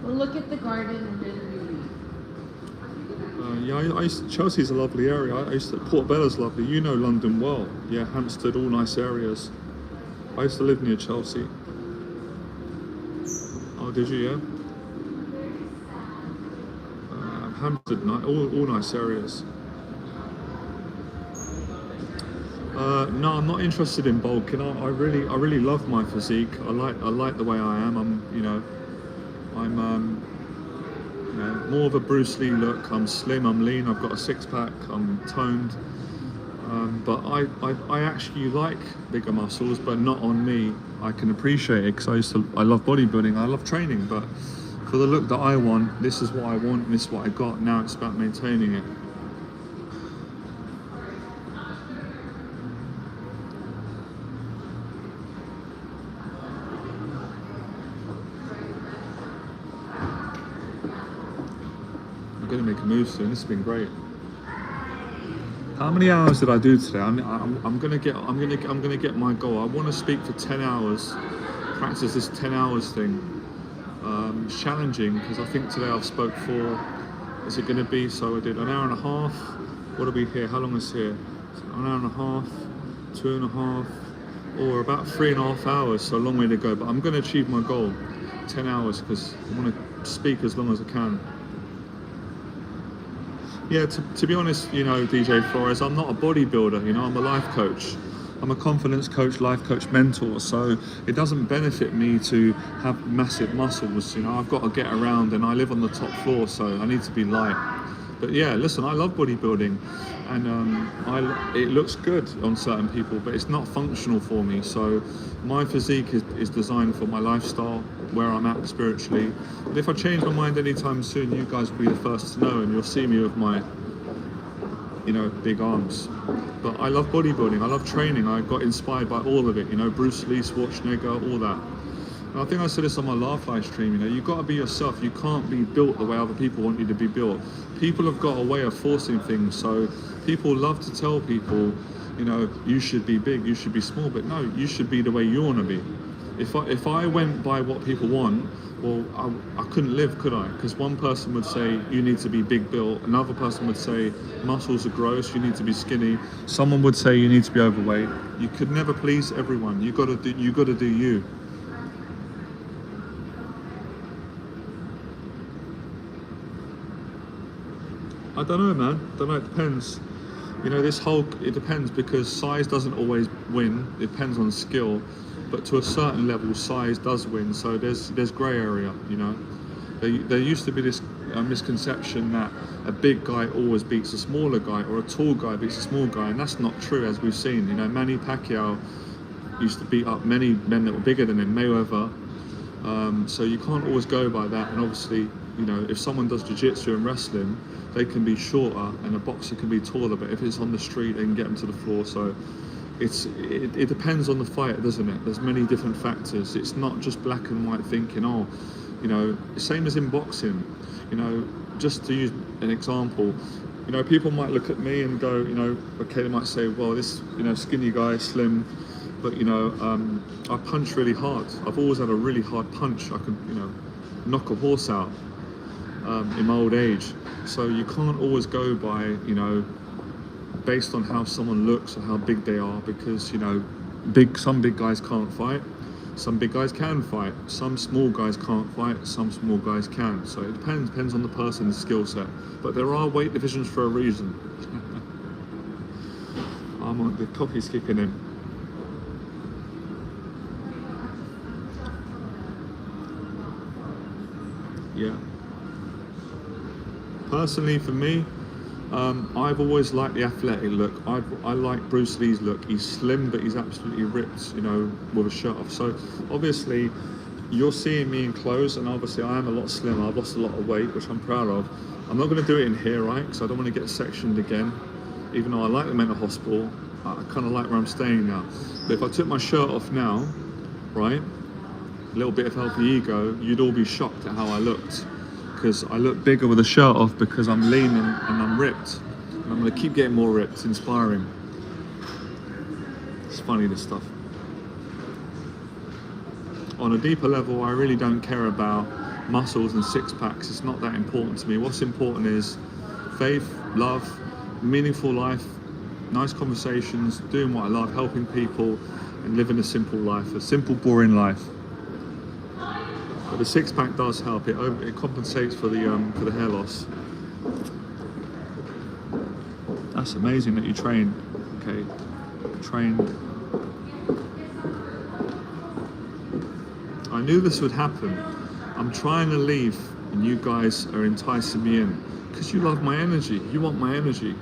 We'll look at the garden and then we leave. Chelsea's a lovely area. Portobello's lovely. London well. Yeah, Hampstead, all nice areas. I used to live near Chelsea. Oh, did you? Yeah. Hampstead, all nice areas. No, I'm not interested in bulking. I really love my physique. I like the way I am. I'm more of a Bruce Lee look. I'm slim, I'm lean, I've got a six-pack, I'm toned. But I actually like bigger muscles, but not on me. I can appreciate it because I love bodybuilding, I love training, but for the look that I want, this is what I want, and this is what I got. Now it's about maintaining it. move soon. This has been great. How many hours did I do today? I'm gonna get my goal. I want to speak for 10 hours. Practice this 10 hours thing. It's challenging because I think today I've spoke for. Is it going to be? So I did an hour and a half. What are we here? How long is here? An hour and a half, 2.5, or about 3.5 hours. So a long way to go. But I'm going to achieve my goal, 10 hours, because I want to speak as long as I can. Yeah, to be honest, you know, DJ Flores, I'm not a bodybuilder. You know, I'm a life coach. I'm a confidence coach, life coach, mentor. So it doesn't benefit me to have massive muscles. You know, I've got to get around, and I live on the top floor, so I need to be light. But yeah, listen, I love bodybuilding, and it looks good on certain people, but it's not functional for me. So my physique is designed for my lifestyle, where I'm at spiritually. But if I change my mind anytime soon, you guys will be the first to know, and you'll see me with my, you know, big arms. But I love bodybuilding, I love training. I got inspired by all of it, you know, Bruce Lee, Schwarzenegger, all that. And I think I said this on my last live stream, you know, you got to be yourself. You can't be built the way other people want you to be built. People have got a way of forcing things, so people love to tell people, you know, you should be big, you should be small, but no, you should be the way you want to be. If I went by what people want, well, I couldn't live, could I? Because one person would say you need to be big built, another person would say muscles are gross, you need to be skinny. Someone would say you need to be overweight. You could never please everyone. You got to do you. I don't know, man. Don't know. It depends. You know, it depends, because size doesn't always win. It depends on skill. But to a certain level, size does win. So there's grey area, you know. There used to be this misconception that a big guy always beats a smaller guy, or a tall guy beats a small guy, and that's not true, as we've seen. You know, Manny Pacquiao used to beat up many men that were bigger than him, Mayweather. So you can't always go by that. And obviously, you know, if someone does jiu-jitsu and wrestling, they can be shorter, and a boxer can be taller. But if it's on the street, they can get them to the floor. So it depends on the fight, doesn't it? There's many different factors. It's not just black and white thinking, oh, you know, same as in boxing. You know, just to use an example, you know, people might look at me and go, you know, okay, they might say, well, this, you know, skinny guy, slim, but, you know, I punch really hard. I've always had a really hard punch. I can, you know, knock a horse out in my old age. So you can't always go by, you know, based on how someone looks or how big they are, because, you know, some big guys can't fight, some big guys can fight, some small guys can't fight, some small guys can. So it depends on the person's skill set. But there are weight divisions for a reason. The coffee's kicking in. Yeah. Personally, for me, I've always liked the athletic look. I like Bruce Lee's look. He's slim, but he's absolutely ripped, you know, with a shirt off. So obviously, you're seeing me in clothes, and obviously I am a lot slimmer. I've lost a lot of weight, which I'm proud of. I'm not going to do it in here, right? Because I don't want to get sectioned again. Even though I like the mental hospital, I kind of like where I'm staying now. But if I took my shirt off now, right, a little bit of healthy ego, you'd all be shocked at how I looked. Because I look bigger with a shirt off, because I'm lean and I'm ripped. And I'm going to keep getting more ripped. It's inspiring. It's funny, this stuff. On a deeper level, I really don't care about muscles and six packs. It's not that important to me. What's important is faith, love, meaningful life, nice conversations, doing what I love, helping people, and living a simple life, a simple, boring life. But the six pack does help. It compensates for the hair loss. That's amazing that you train. Okay, train. I knew this would happen. I'm trying to leave, and you guys are enticing me in because you love my energy. You want my energy.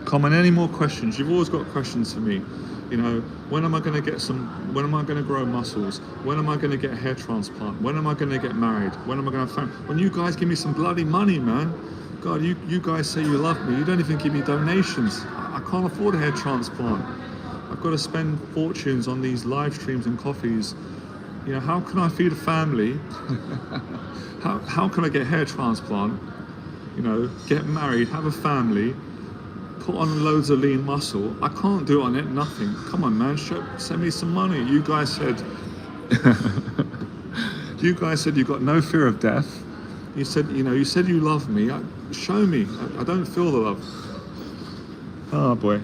Come on, any more questions? You've always got questions for me. You know, when am I going to get when am I going to grow muscles? When am I going to get a hair transplant? When am I going to get married? When am I going to have family? When you guys give me some bloody money, man. God, you guys say you love me. You don't even give me donations. I can't afford a hair transplant. I've got to spend fortunes on these live streams and coffees. You know, how can I feed a family? how can I get a hair transplant? you know, get married, have a family, put on loads of lean muscle. I can't do it on it, nothing. Come on, man, send me some money. You guys said, you guys said you got no fear of death. You said, you said you love me. Show me. I don't feel the love. Oh boy.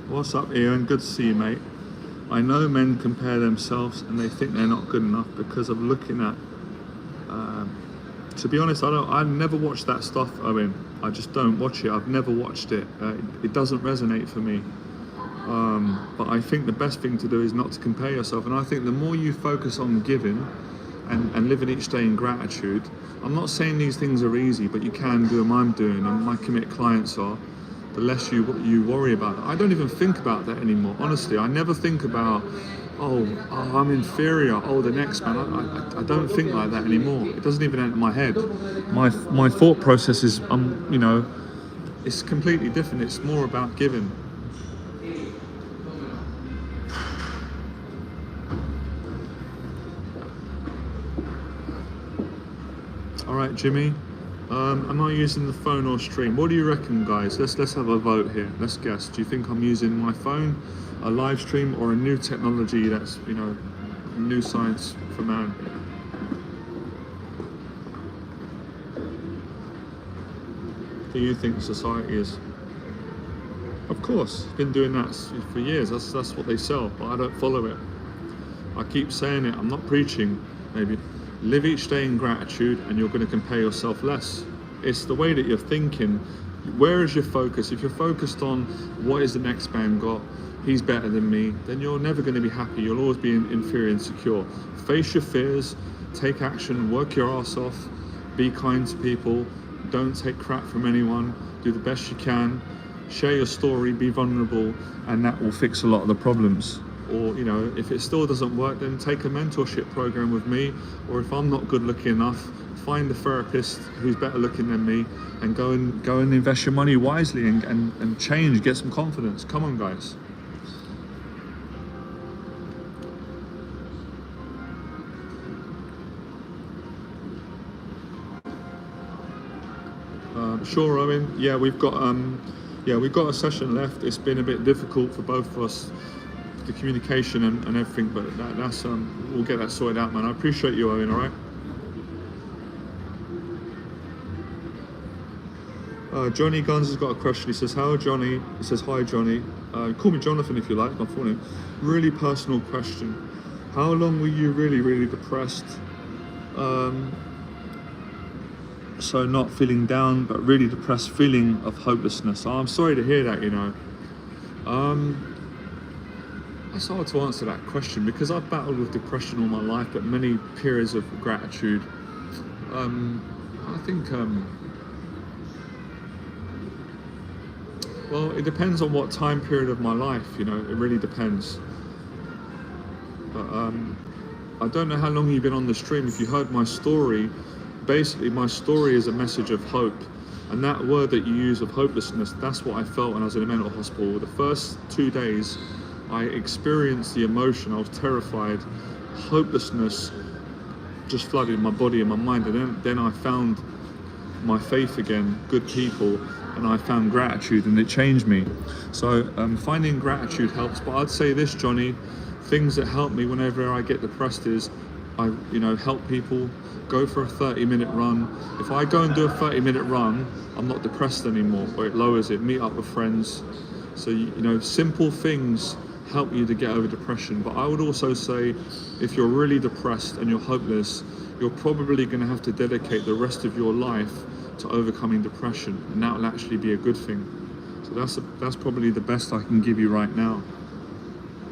What's up, Ian? Good to see you, mate. I know men compare themselves and they think they're not good enough because of looking at. To be honest, I never watched that stuff, Owen. I just don't watch it. I've never watched it. It doesn't resonate for me. But I think the best thing to do is not to compare yourself. And I think the more you focus on giving and living each day in gratitude, I'm not saying these things are easy, but you can do them. I'm doing them. My commit clients are. The less you worry about it. I don't even think about that anymore. Honestly, I never think about, oh I'm inferior. Oh, the next man. I don't think like that anymore. It doesn't even enter my head. My thought process is, it's completely different. It's more about giving. All right, Jimmy. Am I using the phone or stream? What do you reckon, guys? Let's have a vote here. Let's guess. Do you think I'm using my phone, a live stream, or a new technology that's, new science for man? Do you think society is? Of course, been doing that for years. That's what they sell, but I don't follow it. I keep saying it. I'm not preaching. Maybe. Live each day in gratitude and you're going to compare yourself less. It's the way that you're thinking. Where is your focus? If you're focused on what is the next man got, he's better than me, then you're never going to be happy. You'll always be inferior and insecure. Face your fears, take action, work your ass off, be kind to people, don't take crap from anyone, do the best you can, share your story, be vulnerable, and that will fix a lot of the problems. Or, if it still doesn't work, then take a mentorship program with me. Or if I'm not good looking enough, find a therapist who's better looking than me and go and invest your money wisely and change, get some confidence. Come on, guys. Sure, Owen. Yeah, we've got a session left. It's been a bit difficult for both of us, the communication and everything, but that's we'll get that sorted out, man. I appreciate you, Owen. All right. Johnny Guns has got a question. He says, "How, Johnny?" He says, "Hi, Johnny. Call me Jonathan if you like. My full name. Really personal question. How long were you really, really depressed? So not feeling down, but really depressed, feeling of hopelessness." I'm sorry to hear that. It's hard to answer that question because I've battled with depression all my life, but many periods of gratitude. I think, well, it depends on what time period of my life, it really depends. But I don't know how long you've been on the stream. If you heard my story, basically my story is a message of hope. And that word that you use of hopelessness, that's what I felt when I was in a mental hospital. The first 2 days, I experienced the emotion. I was terrified. Hopelessness just flooded my body and my mind. And then I found my faith again, good people, and I found gratitude, and it changed me. So finding gratitude helps. But I'd say this, Johnny, things that help me whenever I get depressed is I help people, go for a 30-minute run. If I go and do a 30-minute run, I'm not depressed anymore, or it lowers it. Meet up with friends. So simple things help you to get over depression. But I would also say, if you're really depressed and you're hopeless, you're probably going to have to dedicate the rest of your life to overcoming depression, and that will actually be a good thing. So that's probably the best I can give you right now.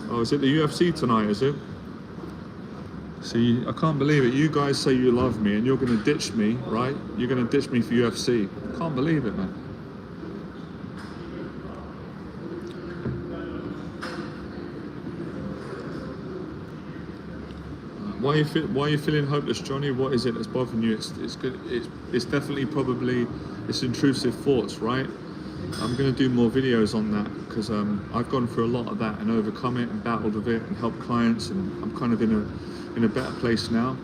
Oh, is it the UFC tonight, is it? See, I can't believe it. You guys say you love me and you're going to ditch me, right? You're going to ditch me for UFC. Can't believe it, man. Why are you feeling hopeless, Johnny? What is it that's bothering you? It's good. It's definitely probably it's intrusive thoughts, right? I'm going to do more videos on that because I've gone through a lot of that and overcome it and battled with it and helped clients, and I'm kind of in a better place now.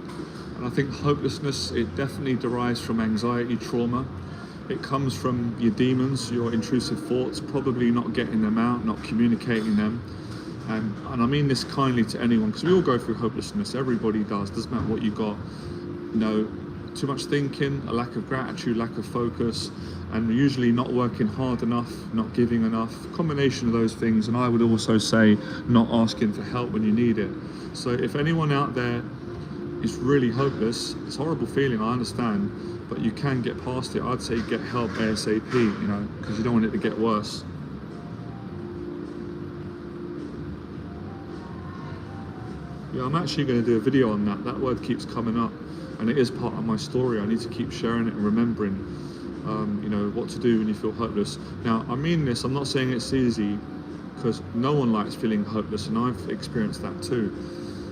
And I think hopelessness, it definitely derives from anxiety, trauma. It comes from your demons, your intrusive thoughts, probably not getting them out, not communicating them. And I mean this kindly to anyone, because we all go through hopelessness. Everybody does. Doesn't matter what you got. You know, too much thinking, a lack of gratitude, lack of focus, and usually not working hard enough, not giving enough. Combination of those things. And I would also say not asking for help when you need it. So if anyone out there is really hopeless, it's a horrible feeling, I understand, but you can get past it. I'd say get help ASAP, you know, because you don't want it to get worse. Yeah, I'm actually going to do a video on that. That word keeps coming up, and it is part of my story. I need to keep sharing it and remembering, you know, what to do when you feel hopeless. Now, I mean this, I'm not saying it's easy, because no one likes feeling hopeless, and I've experienced that too.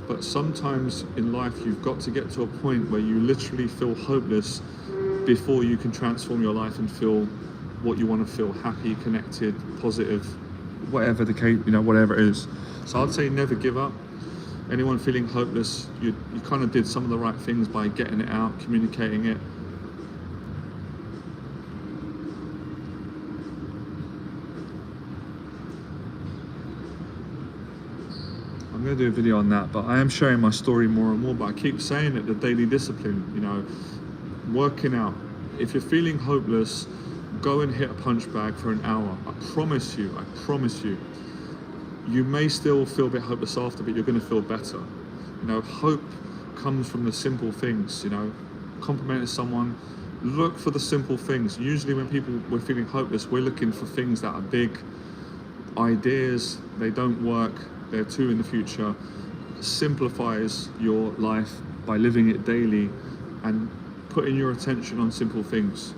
But sometimes in life, you've got to get to a point where you literally feel hopeless before you can transform your life and feel what you want to feel: happy, connected, positive, whatever the case, you know, whatever it is. So I'd say never give up. Anyone feeling hopeless, you kind of did some of the right things by getting it out, communicating it. I'm going to do a video on that, but I am sharing my story more and more. But I keep saying it, the daily discipline, you know, working out. If you're feeling hopeless, go and hit a punch bag for an hour. I promise you, you may still feel a bit hopeless after, but you're going to feel better. You know, hope comes from the simple things, you know, complimenting someone, look for the simple things. Usually when we're feeling hopeless, we're looking for things that are big ideas, they don't work, they're too in the future. Simplifies your life by living it daily and putting your attention on simple things.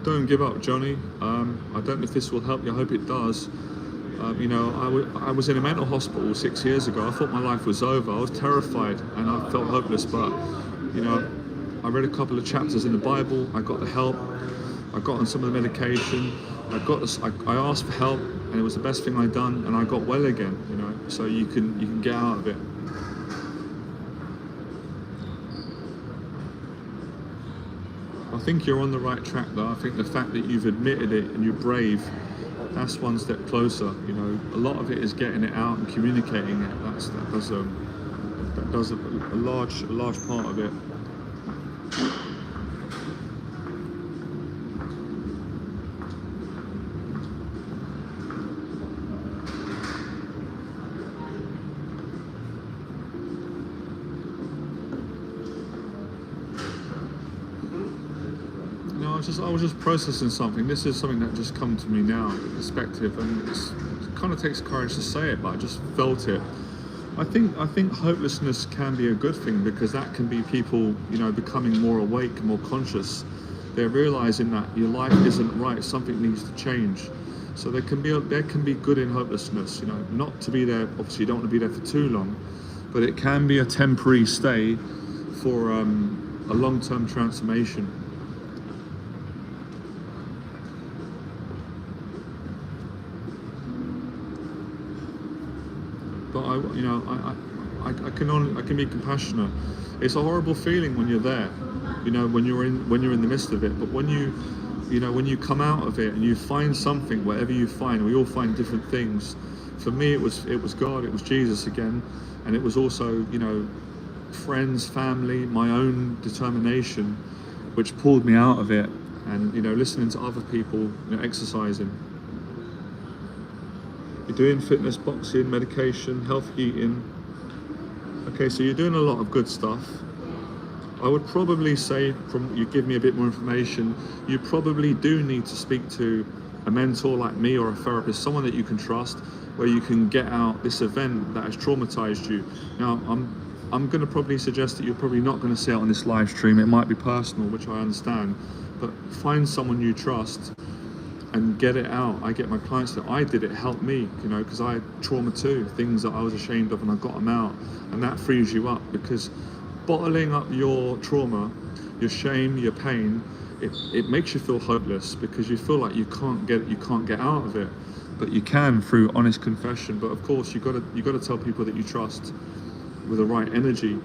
Don't give up, Johnny. I don't know if this will help you. I hope it does. You know, I was in a mental hospital 6 years ago. I thought my life was over. I was terrified and I felt hopeless. But, you know, I read a couple of chapters in the Bible. I got the help. I got on some of the medication. I asked for help, and it was the best thing I'd done. And I got well again. You know, so you can get out of it. I think you're on the right track though. I think the fact that you've admitted it and you're brave, that's one step closer. You know, a lot of it is getting it out and communicating it. That does a large part of it. I was just processing something. This is something that just come to me now, perspective, and it kind of takes courage to say it, but I just felt it. I think hopelessness can be a good thing, because that can be people, you know, becoming more awake, more conscious. They're realizing that your life isn't right, something needs to change. So there can be good in hopelessness, you know, not to be there. Obviously, you don't want to be there for too long, but it can be a temporary stay for a long-term transformation. But I can be compassionate. It's a horrible feeling when you're there, you know, when you're in the midst of it. But when you come out of it and you find something, whatever you find, we all find different things. For me, it was God, it was Jesus again, and it was also, you know, friends, family, my own determination, which pulled me out of it. And, you know, listening to other people, you know, exercising. You're doing fitness, boxing, medication, healthy eating. Okay, so you're doing a lot of good stuff. I would probably say, from you give me a bit more information, you probably do need to speak to a mentor like me or a therapist, someone that you can trust, where you can get out this event that has traumatized you. Now, I'm going to probably suggest that you're probably not going to see it on this live stream. It might be personal, which I understand, but find someone you trust and get it out. I get my clients that I did it helped me, you know, because I had trauma too, things that I was ashamed of, and I got them out, and that frees you up, because bottling up your trauma, your shame, your pain, it makes you feel hopeless, because you feel like you can't get out of it, but you can through honest confession. But of course, you got to tell people that you trust with the right energy.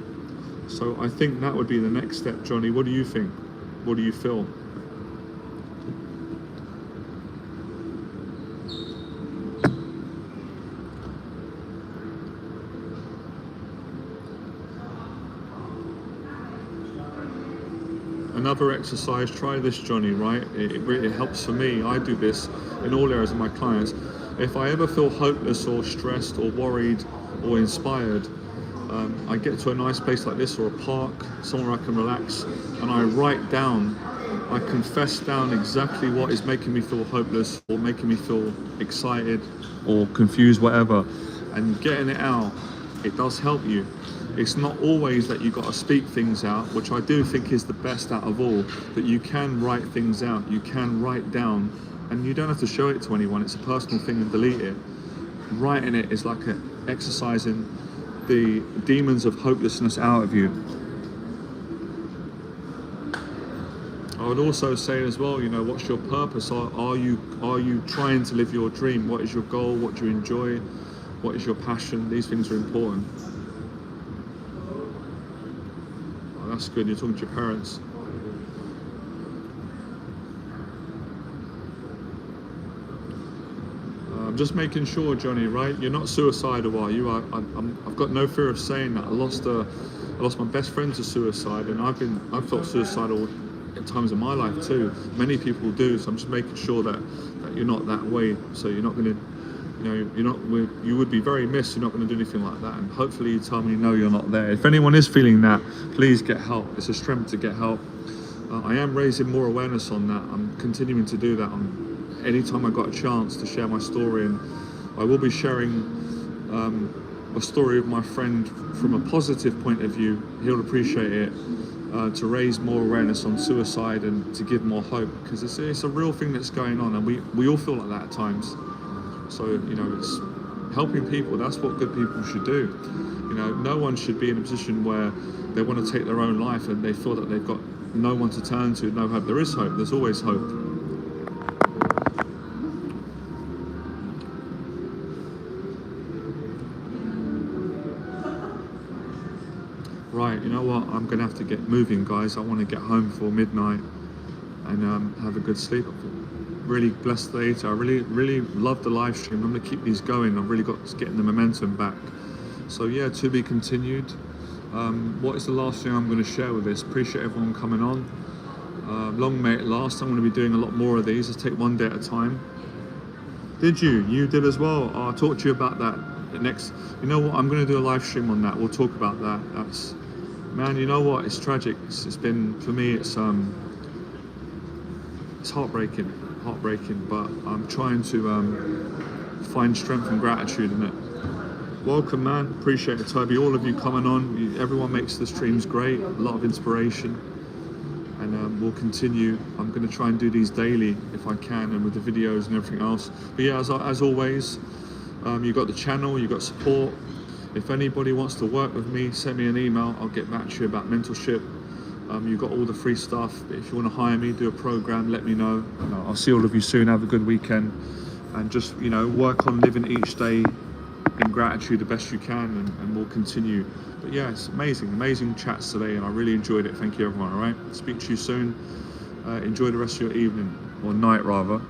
So I think that would be the next step. Johnny, what do you think? What do you feel? Another exercise, try this, Johnny, right? It really helps for me. I do this in all areas of my clients. If I ever feel hopeless or stressed or worried or inspired, I get to a nice place like this, or a park, somewhere I can relax, and I write down, I confess down exactly what is making me feel hopeless or making me feel excited or confused, whatever, and getting it out, it does help you. It's not always that you got to speak things out, which I do think is the best out of all, that you can write things out, you can write down, and you don't have to show it to anyone. It's a personal thing, and delete it. Writing it is like exercising the demons of hopelessness out of you. I would also say as well, you know, what's your purpose? Are you trying to live your dream? What is your goal? What do you enjoy? What is your passion? These things are important. Oh, that's good. You're talking to your parents. I'm just making sure, Johnny, right? You're not suicidal, are you? I've got no fear of saying that. I lost my best friend to suicide, and I've felt suicidal at times in my life too. Many people do, so I'm just making sure that you're not that way. So you're not going to, you would be very missed. You're not going to do anything like that, and hopefully you tell me no, you're not there. If anyone is feeling that, please get help. It's a strength to get help. I am raising more awareness on that. I'm continuing to do that. Anytime I got a chance to share my story, and I will be sharing a story of my friend from a positive point of view. He'll appreciate it, to raise more awareness on suicide and to give more hope, because it's a real thing that's going on, and we all feel like that at times. So, you know, it's helping people. That's what good people should do. You know, no one should be in a position where they want to take their own life and they feel that they've got no one to turn to, no hope. There is hope. There's always hope. Right, you know what? I'm going to have to get moving, guys. I want to get home for midnight and have a good sleep. Really blessed day. I really love the live stream. I'm going to keep these going. I've really got getting the momentum back. So yeah, to be continued. What is the last thing I'm going to share with this? Appreciate everyone coming on. Long may it last. I'm going to be doing a lot more of these. Let's take one day at a time. Did you? You did as well. I'll talk to you about that next. You know what? I'm going to do a live stream on that. We'll talk about that. That's, man, you know what? It's tragic. It's been, for me, it's heartbreaking, but I'm trying to find strength and gratitude in it. Welcome, man. Appreciate it, Toby. All of you coming on. Everyone makes the streams great. A lot of inspiration. And we'll continue. I'm going to try and do these daily if I can, and with the videos and everything else. But yeah, as always, you've got the channel, you've got support. If anybody wants to work with me, send me an email. I'll get back to you about mentorship. You've got all the free stuff. If you want to hire me, do a program, let me know. And I'll see all of you soon. Have a good weekend. And just, you know, work on living each day in gratitude the best you can, and we'll continue. But yeah, it's amazing chats today, and I really enjoyed it. Thank you, everyone. All right, speak to you soon. Enjoy the rest of your evening, or night rather.